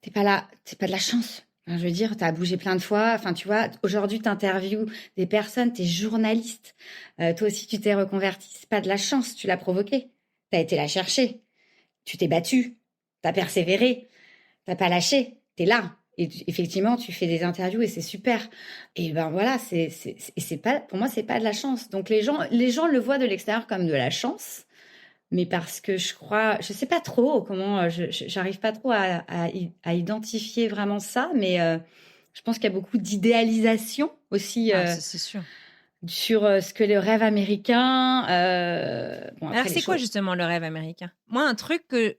t'es pas là, c'est pas de la chance. Enfin, je veux dire, t'as bougé plein de fois. Enfin, tu vois, aujourd'hui, t'interviews des personnes, t'es journaliste. Toi aussi, tu t'es reconverti. C'est pas de la chance, tu l'as provoqué. T'as été la chercher. Tu t'es battu. T'as persévéré. T'as pas lâché. T'es là. Et effectivement, tu fais des interviews et c'est super. Et ben voilà, c'est pas, pour moi, c'est pas de la chance. Donc les gens le voient de l'extérieur comme de la chance. Mais parce que je sais pas trop comment, j'arrive pas trop à identifier vraiment ça, mais je pense qu'il y a beaucoup d'idéalisation aussi c'est sûr. sur ce que le rêve américain. Bon, Alors, c'est quoi justement le rêve américain? Moi, un truc que,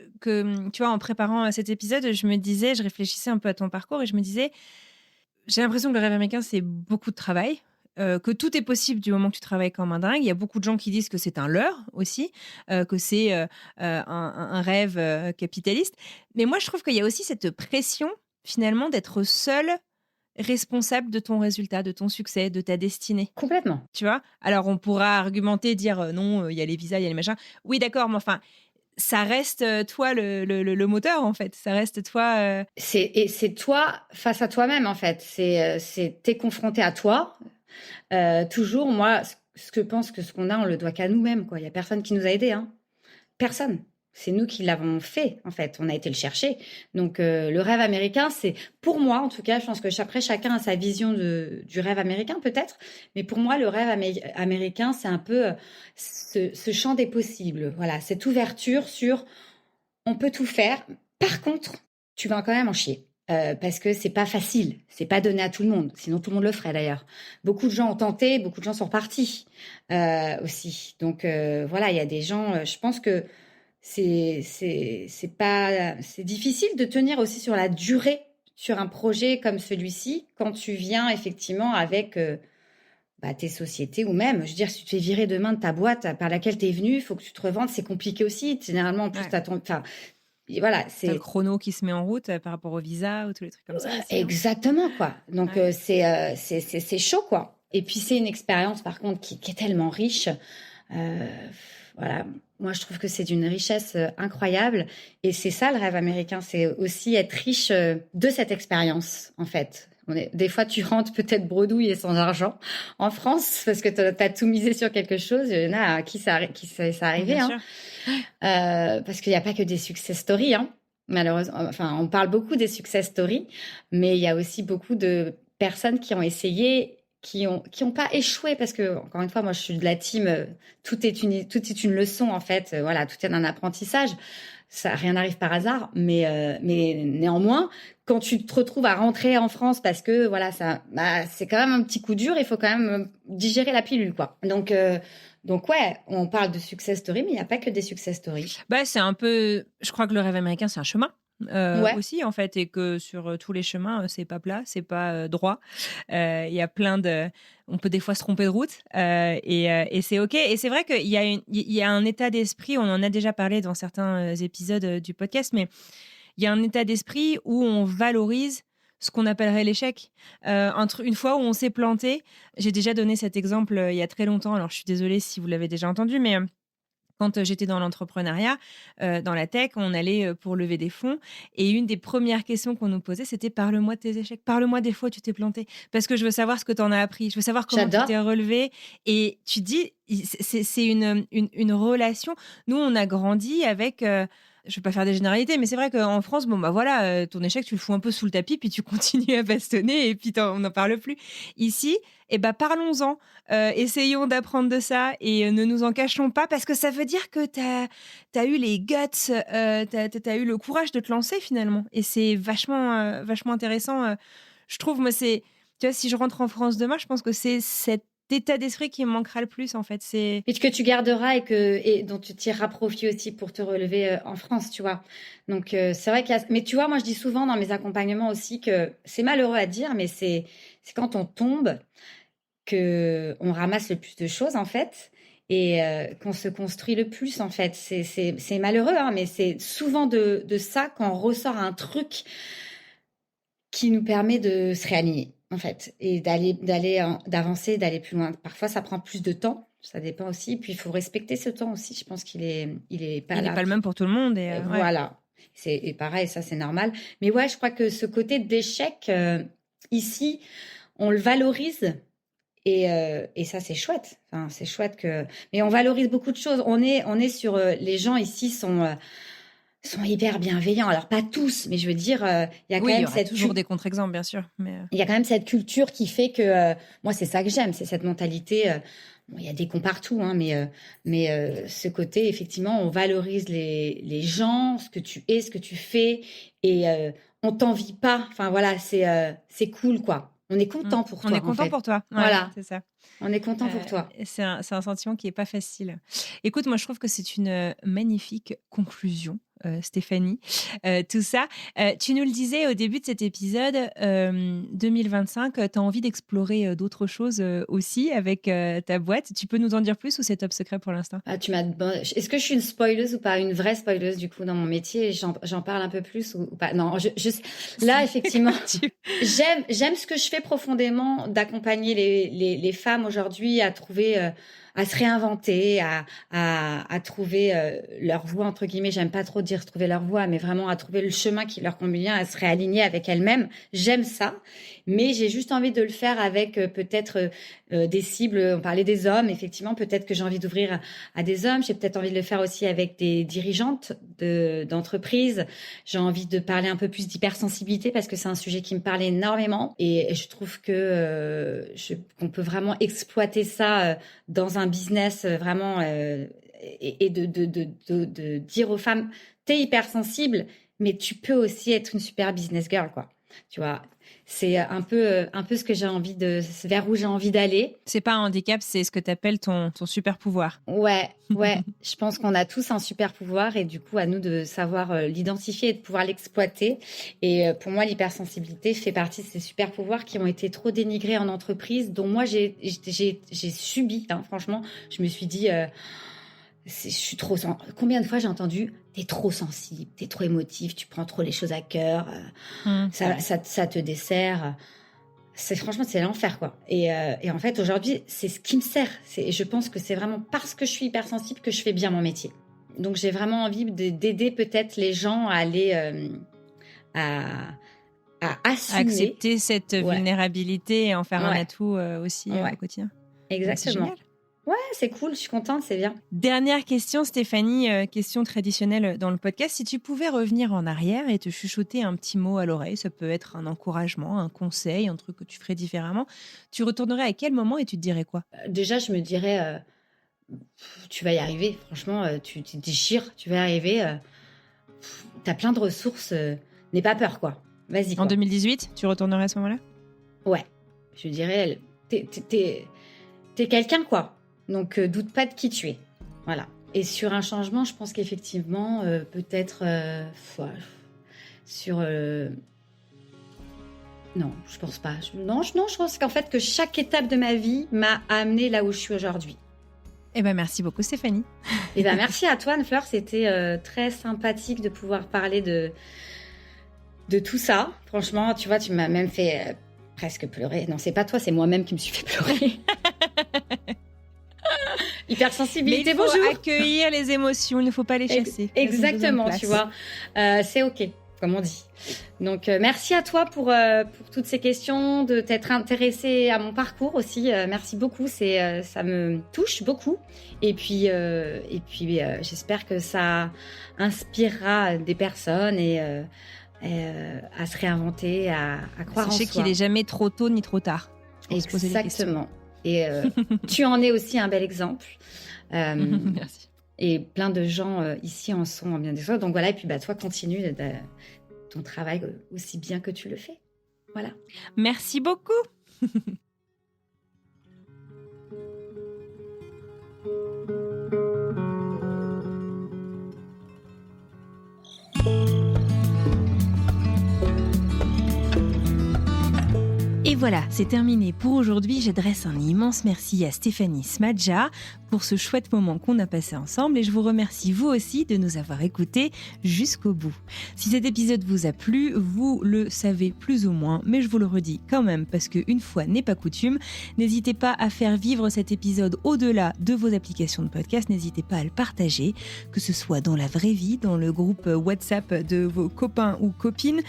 tu vois, en préparant cet épisode, je réfléchissais un peu à ton parcours et je me disais, j'ai l'impression que le rêve américain, c'est beaucoup de travail. Que tout est possible du moment que tu travailles comme un dingue. Il y a beaucoup de gens qui disent que c'est un leurre aussi, que c'est un rêve capitaliste. Mais moi, je trouve qu'il y a aussi cette pression, finalement, d'être seul responsable de ton résultat, de ton succès, de ta destinée. Complètement. Tu vois? Alors, on pourra argumenter, dire non, il y a les visas, il y a les machins. Oui, d'accord, mais enfin, ça reste toi le moteur, en fait. Ça reste toi. C'est toi face à toi-même, en fait. T'es confronté à toi. Toujours, moi, ce qu'on a, on le doit qu'à nous-mêmes, quoi. Il y a personne qui nous a aidés, hein. Personne. C'est nous qui l'avons fait, en fait. On a été le chercher. Donc, le rêve américain, c'est, pour moi, en tout cas, je pense que après, chacun a sa vision du rêve américain, peut-être. Mais pour moi, le rêve américain, c'est un peu ce champ des possibles. Voilà, cette ouverture sur on peut tout faire. Par contre, tu vas quand même en chier. Parce que c'est pas facile, c'est pas donné à tout le monde. Sinon, tout le monde le ferait d'ailleurs. Beaucoup de gens ont tenté, beaucoup de gens sont repartis aussi. Donc voilà, il y a des gens. Je pense que c'est difficile de tenir aussi sur la durée sur un projet comme celui-ci quand tu viens effectivement avec tes sociétés ou même, je veux dire, si tu te fais virer demain de ta boîte par laquelle tu es venu, il faut que tu te revendes, c'est compliqué aussi. Généralement, en plus, Ouais. Et voilà, T'as le chrono qui se met en route par rapport au visa ou tous les trucs comme ça. Aussi, exactement, quoi. Donc, Ouais. c'est chaud, quoi. Et puis, c'est une expérience, par contre, qui est tellement riche. Voilà. Moi, je trouve que c'est d'une richesse incroyable. Et c'est ça, le rêve américain. C'est aussi être riche de cette expérience, en fait. Des fois, tu rentres peut-être bredouille et sans argent en France parce que tu as tout misé sur quelque chose. Il y en a à qui ça arrivé. Bien Hein. sûr. Parce qu'il n'y a pas que des success stories, hein. Malheureusement. Enfin, on parle beaucoup des success stories, mais il y a aussi beaucoup de personnes qui ont essayé, qui ont pas échoué parce que, encore une fois, moi, je suis de la team, tout est une leçon, en fait. Voilà, tout est un apprentissage. Ça, rien n'arrive par hasard, mais néanmoins, quand tu te retrouves à rentrer en France parce que voilà, c'est quand même un petit coup dur, il faut quand même digérer la pilule, quoi. Donc ouais, on parle de success story, mais il n'y a pas que des success stories. C'est un peu. Je crois que le rêve américain, c'est un chemin. Ouais. Aussi en fait, et que sur tous les chemins c'est pas plat, c'est pas droit, il y a plein de, on peut des fois se tromper de route, et c'est ok, et c'est vrai qu'il y a un état d'esprit, on en a déjà parlé dans certains épisodes du podcast, mais il y a un état d'esprit où on valorise ce qu'on appellerait l'échec. Une fois où on s'est planté, j'ai déjà donné cet exemple il y a très longtemps, alors je suis désolée si vous l'avez déjà entendu, mais quand j'étais dans l'entrepreneuriat, dans la tech, on allait pour lever des fonds. Et une des premières questions qu'on nous posait, c'était « Parle-moi de tes échecs. Parle-moi des fois où tu t'es planté. Parce que je veux savoir ce que tu en as appris. Je veux savoir comment tu t'es relevé. » Et tu dis, c'est une relation. Nous, on a grandi avec... je ne vais pas faire des généralités, mais c'est vrai qu'en France, ton échec, tu le fous un peu sous le tapis, puis tu continues à bastonner, et puis on n'en parle plus. Ici, parlons-en, essayons d'apprendre de ça, et ne nous en cachons pas, parce que ça veut dire que t'as eu les guts, t'as eu le courage de te lancer finalement, et c'est vachement intéressant. Je trouve, moi, tu vois, si je rentre en France demain, je pense que c'est cet état d'esprit qui me manquera le plus, en fait. Et que tu garderas et dont tu tireras profit aussi pour te relever en France, tu vois. Donc, c'est vrai qu'il y a... Mais tu vois, moi, je dis souvent dans mes accompagnements aussi que c'est malheureux à dire, mais c'est quand on tombe qu'on ramasse le plus de choses, en fait, et qu'on se construit le plus, en fait. C'est malheureux, hein, mais c'est souvent de ça qu'on ressort un truc qui nous permet de se réaligner, en fait, et d'avancer, d'aller plus loin. Parfois, ça prend plus de temps, ça dépend aussi. Puis, il faut respecter ce temps aussi. Je pense qu'il est pas là. Il n'est pas le même pour tout le monde. Et voilà. Et pareil, ça, c'est normal. Mais ouais, je crois que ce côté d'échec, ici, on le valorise. Et ça, c'est chouette. Enfin, c'est chouette que... Mais on valorise beaucoup de choses. On est sur... les gens ici sont hyper bienveillants. Alors, pas tous, mais je veux dire, il y a quand même toujours des contre-exemples, bien sûr. Mais... Il y a quand même cette culture qui fait que... moi, c'est ça que j'aime, c'est cette mentalité... il y a des cons partout, hein, mais ce côté, effectivement, on valorise les gens, ce que tu es, ce que tu fais, et on t'envie pas. Enfin, voilà, c'est cool, quoi. On est content pour toi. On est content en fait. pour toi. Ouais, Voilà, c'est ça. on est content pour toi. C'est un sentiment qui est pas facile. Écoute, moi, je trouve que c'est une magnifique conclusion, Stéphanie. Tout ça. Tu nous le disais au début de cet épisode, 2025, tu as envie d'explorer d'autres choses aussi avec ta boîte. Tu peux nous en dire plus ou c'est top secret pour l'instant? Ah, Est-ce que je suis une spoileuse ou pas? Une vraie spoileuse, du coup, dans mon métier? J'en parle un peu plus ou pas? Non, là, effectivement, j'aime ce que je fais profondément, d'accompagner les femmes aujourd'hui à trouver, à se réinventer, à trouver leur voie, entre guillemets. J'aime pas trop dire trouver leur voie, mais vraiment à trouver le chemin qui leur convient, à se réaligner avec elles-mêmes. J'aime ça, mais j'ai juste envie de le faire avec peut-être des cibles. On parlait des hommes, effectivement, peut-être que j'ai envie d'ouvrir à des hommes. J'ai peut-être envie de le faire aussi avec des dirigeantes d'entreprises. J'ai envie de parler un peu plus d'hypersensibilité parce que c'est un sujet qui me parle énormément et je trouve que qu'on peut vraiment exploiter ça dans un business vraiment et de dire aux femmes, t'es hypersensible, mais tu peux aussi être une super business girl, quoi. Tu vois, c'est un peu ce que j'ai envie vers où j'ai envie d'aller. C'est pas un handicap, c'est ce que tu appelles ton super pouvoir. Ouais. Je pense qu'on a tous un super pouvoir et du coup, à nous de savoir l'identifier et de pouvoir l'exploiter. Et pour moi, l'hypersensibilité fait partie de ces super pouvoirs qui ont été trop dénigrés en entreprise, dont moi, j'ai subi, hein, franchement. Je me suis dit... je suis trop Combien de fois j'ai entendu t'es trop sensible, t'es trop émotif, tu prends trop les choses à cœur, ça te dessert. Franchement, c'est l'enfer, quoi. Et en fait, aujourd'hui, c'est ce qui me sert. Je pense que c'est vraiment parce que je suis hypersensible que je fais bien mon métier. Donc, j'ai vraiment envie d'aider peut-être les gens à aller à assumer. Accepter cette vulnérabilité et en faire un atout aussi au quotidien. Exactement. C'est génial. Ouais, c'est cool, je suis contente, c'est bien. Dernière question, Stéphanie, question traditionnelle dans le podcast. Si tu pouvais revenir en arrière et te chuchoter un petit mot à l'oreille, ça peut être un encouragement, un conseil, un truc que tu ferais différemment, tu retournerais à quel moment et tu te dirais quoi? Déjà, je me dirais, tu vas y arriver, franchement, tu te déchires, tu vas y arriver, t'as plein de ressources, n'aie pas peur, quoi. Vas-y, quoi. En 2018, tu retournerais à ce moment-là? Ouais, je dirais, t'es quelqu'un, quoi. Donc, doute pas de qui tu es. Voilà. Et sur un changement, je pense qu'effectivement, peut-être sur... Non, je pense pas. Non, je pense qu'en fait, que chaque étape de ma vie m'a amenée là où je suis aujourd'hui. Eh ben, merci beaucoup, Stéphanie. Eh ben, merci à toi, Anne-Fleur. C'était très sympathique de pouvoir parler de tout ça. Franchement, tu vois, tu m'as même fait presque pleurer. Non, c'est pas toi, c'est moi-même qui me suis fait pleurer. Hypersensibilité, bonjour. Il faut accueillir les émotions, il ne faut pas les chasser. Exactement, tu vois. C'est OK, comme on dit. Donc, merci à toi pour toutes ces questions, de t'être intéressée à mon parcours aussi. Merci beaucoup, ça me touche beaucoup. Et puis j'espère que ça inspirera des personnes et à se réinventer, à croire en soi. Sachez qu'il n'est jamais trop tôt ni trop tard. Exactement. Et tu en es aussi un bel exemple. Merci. Et plein de gens ici en sont bien des fois. Donc voilà, et puis toi, continue ton travail aussi bien que tu le fais. Voilà. Merci beaucoup. Et voilà, c'est terminé pour aujourd'hui. J'adresse un immense merci à Stéphanie Smadja pour ce chouette moment qu'on a passé ensemble et je vous remercie vous aussi de nous avoir écoutés jusqu'au bout. Si cet épisode vous a plu, vous le savez plus ou moins, mais je vous le redis quand même parce qu'une fois n'est pas coutume, n'hésitez pas à faire vivre cet épisode au-delà de vos applications de podcast, n'hésitez pas à le partager, que ce soit dans la vraie vie, dans le groupe WhatsApp de vos copains ou copines,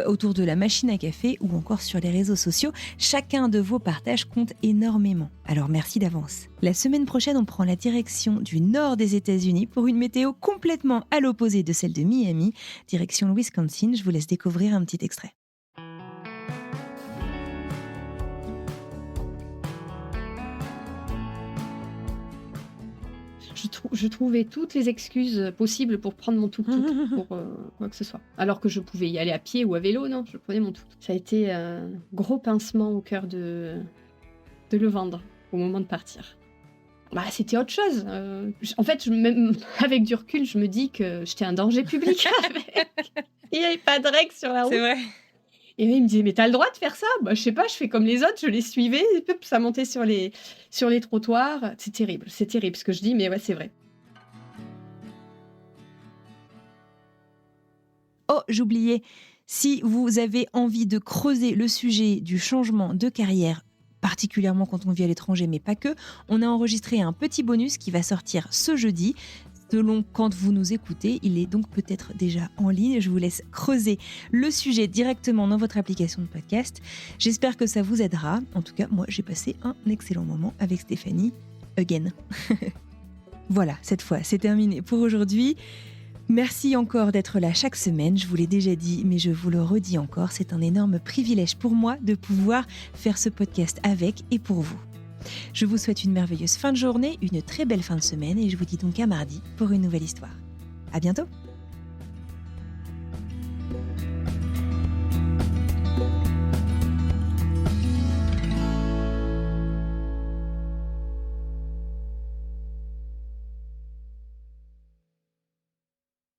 autour de la machine à café ou encore sur les réseaux sociaux. Chacun de vos partages compte énormément. Alors merci d'avance. La semaine prochaine, on prend la direction du nord des États-Unis pour une météo complètement à l'opposé de celle de Miami, direction le Wisconsin. Je vous laisse découvrir un petit extrait. je trouvais toutes les excuses possibles pour prendre mon tuk-tuk, pour quoi que ce soit. Alors que je pouvais y aller à pied ou à vélo, non, je prenais mon tuk-tuk. Ça a été un gros pincement au cœur de le vendre au moment de partir. Bah, c'était autre chose. En fait, même avec du recul, je me dis que j'étais un danger public avec. Il n'y avait pas de règles sur la route. C'est vrai. Et il me disait, mais t'as le droit de faire ça? Bah, je sais pas, je fais comme les autres, je les suivais, et puis ça montait sur les trottoirs. C'est terrible ce que je dis, mais ouais, c'est vrai. Oh, j'oubliais, si vous avez envie de creuser le sujet du changement de carrière, particulièrement quand on vit à l'étranger, mais pas que, on a enregistré un petit bonus qui va sortir ce jeudi. Selon quand vous nous écoutez, il est donc peut-être déjà en ligne. Je vous laisse creuser le sujet directement dans votre application de podcast. J'espère que ça vous aidera. En tout cas, moi, j'ai passé un excellent moment avec Stéphanie. Again. Voilà, cette fois, c'est terminé pour aujourd'hui. Merci encore d'être là chaque semaine. Je vous l'ai déjà dit, mais je vous le redis encore, c'est un énorme privilège pour moi de pouvoir faire ce podcast avec et pour vous. Je vous souhaite une merveilleuse fin de journée, une très belle fin de semaine et je vous dis donc à mardi pour une nouvelle histoire. À bientôt!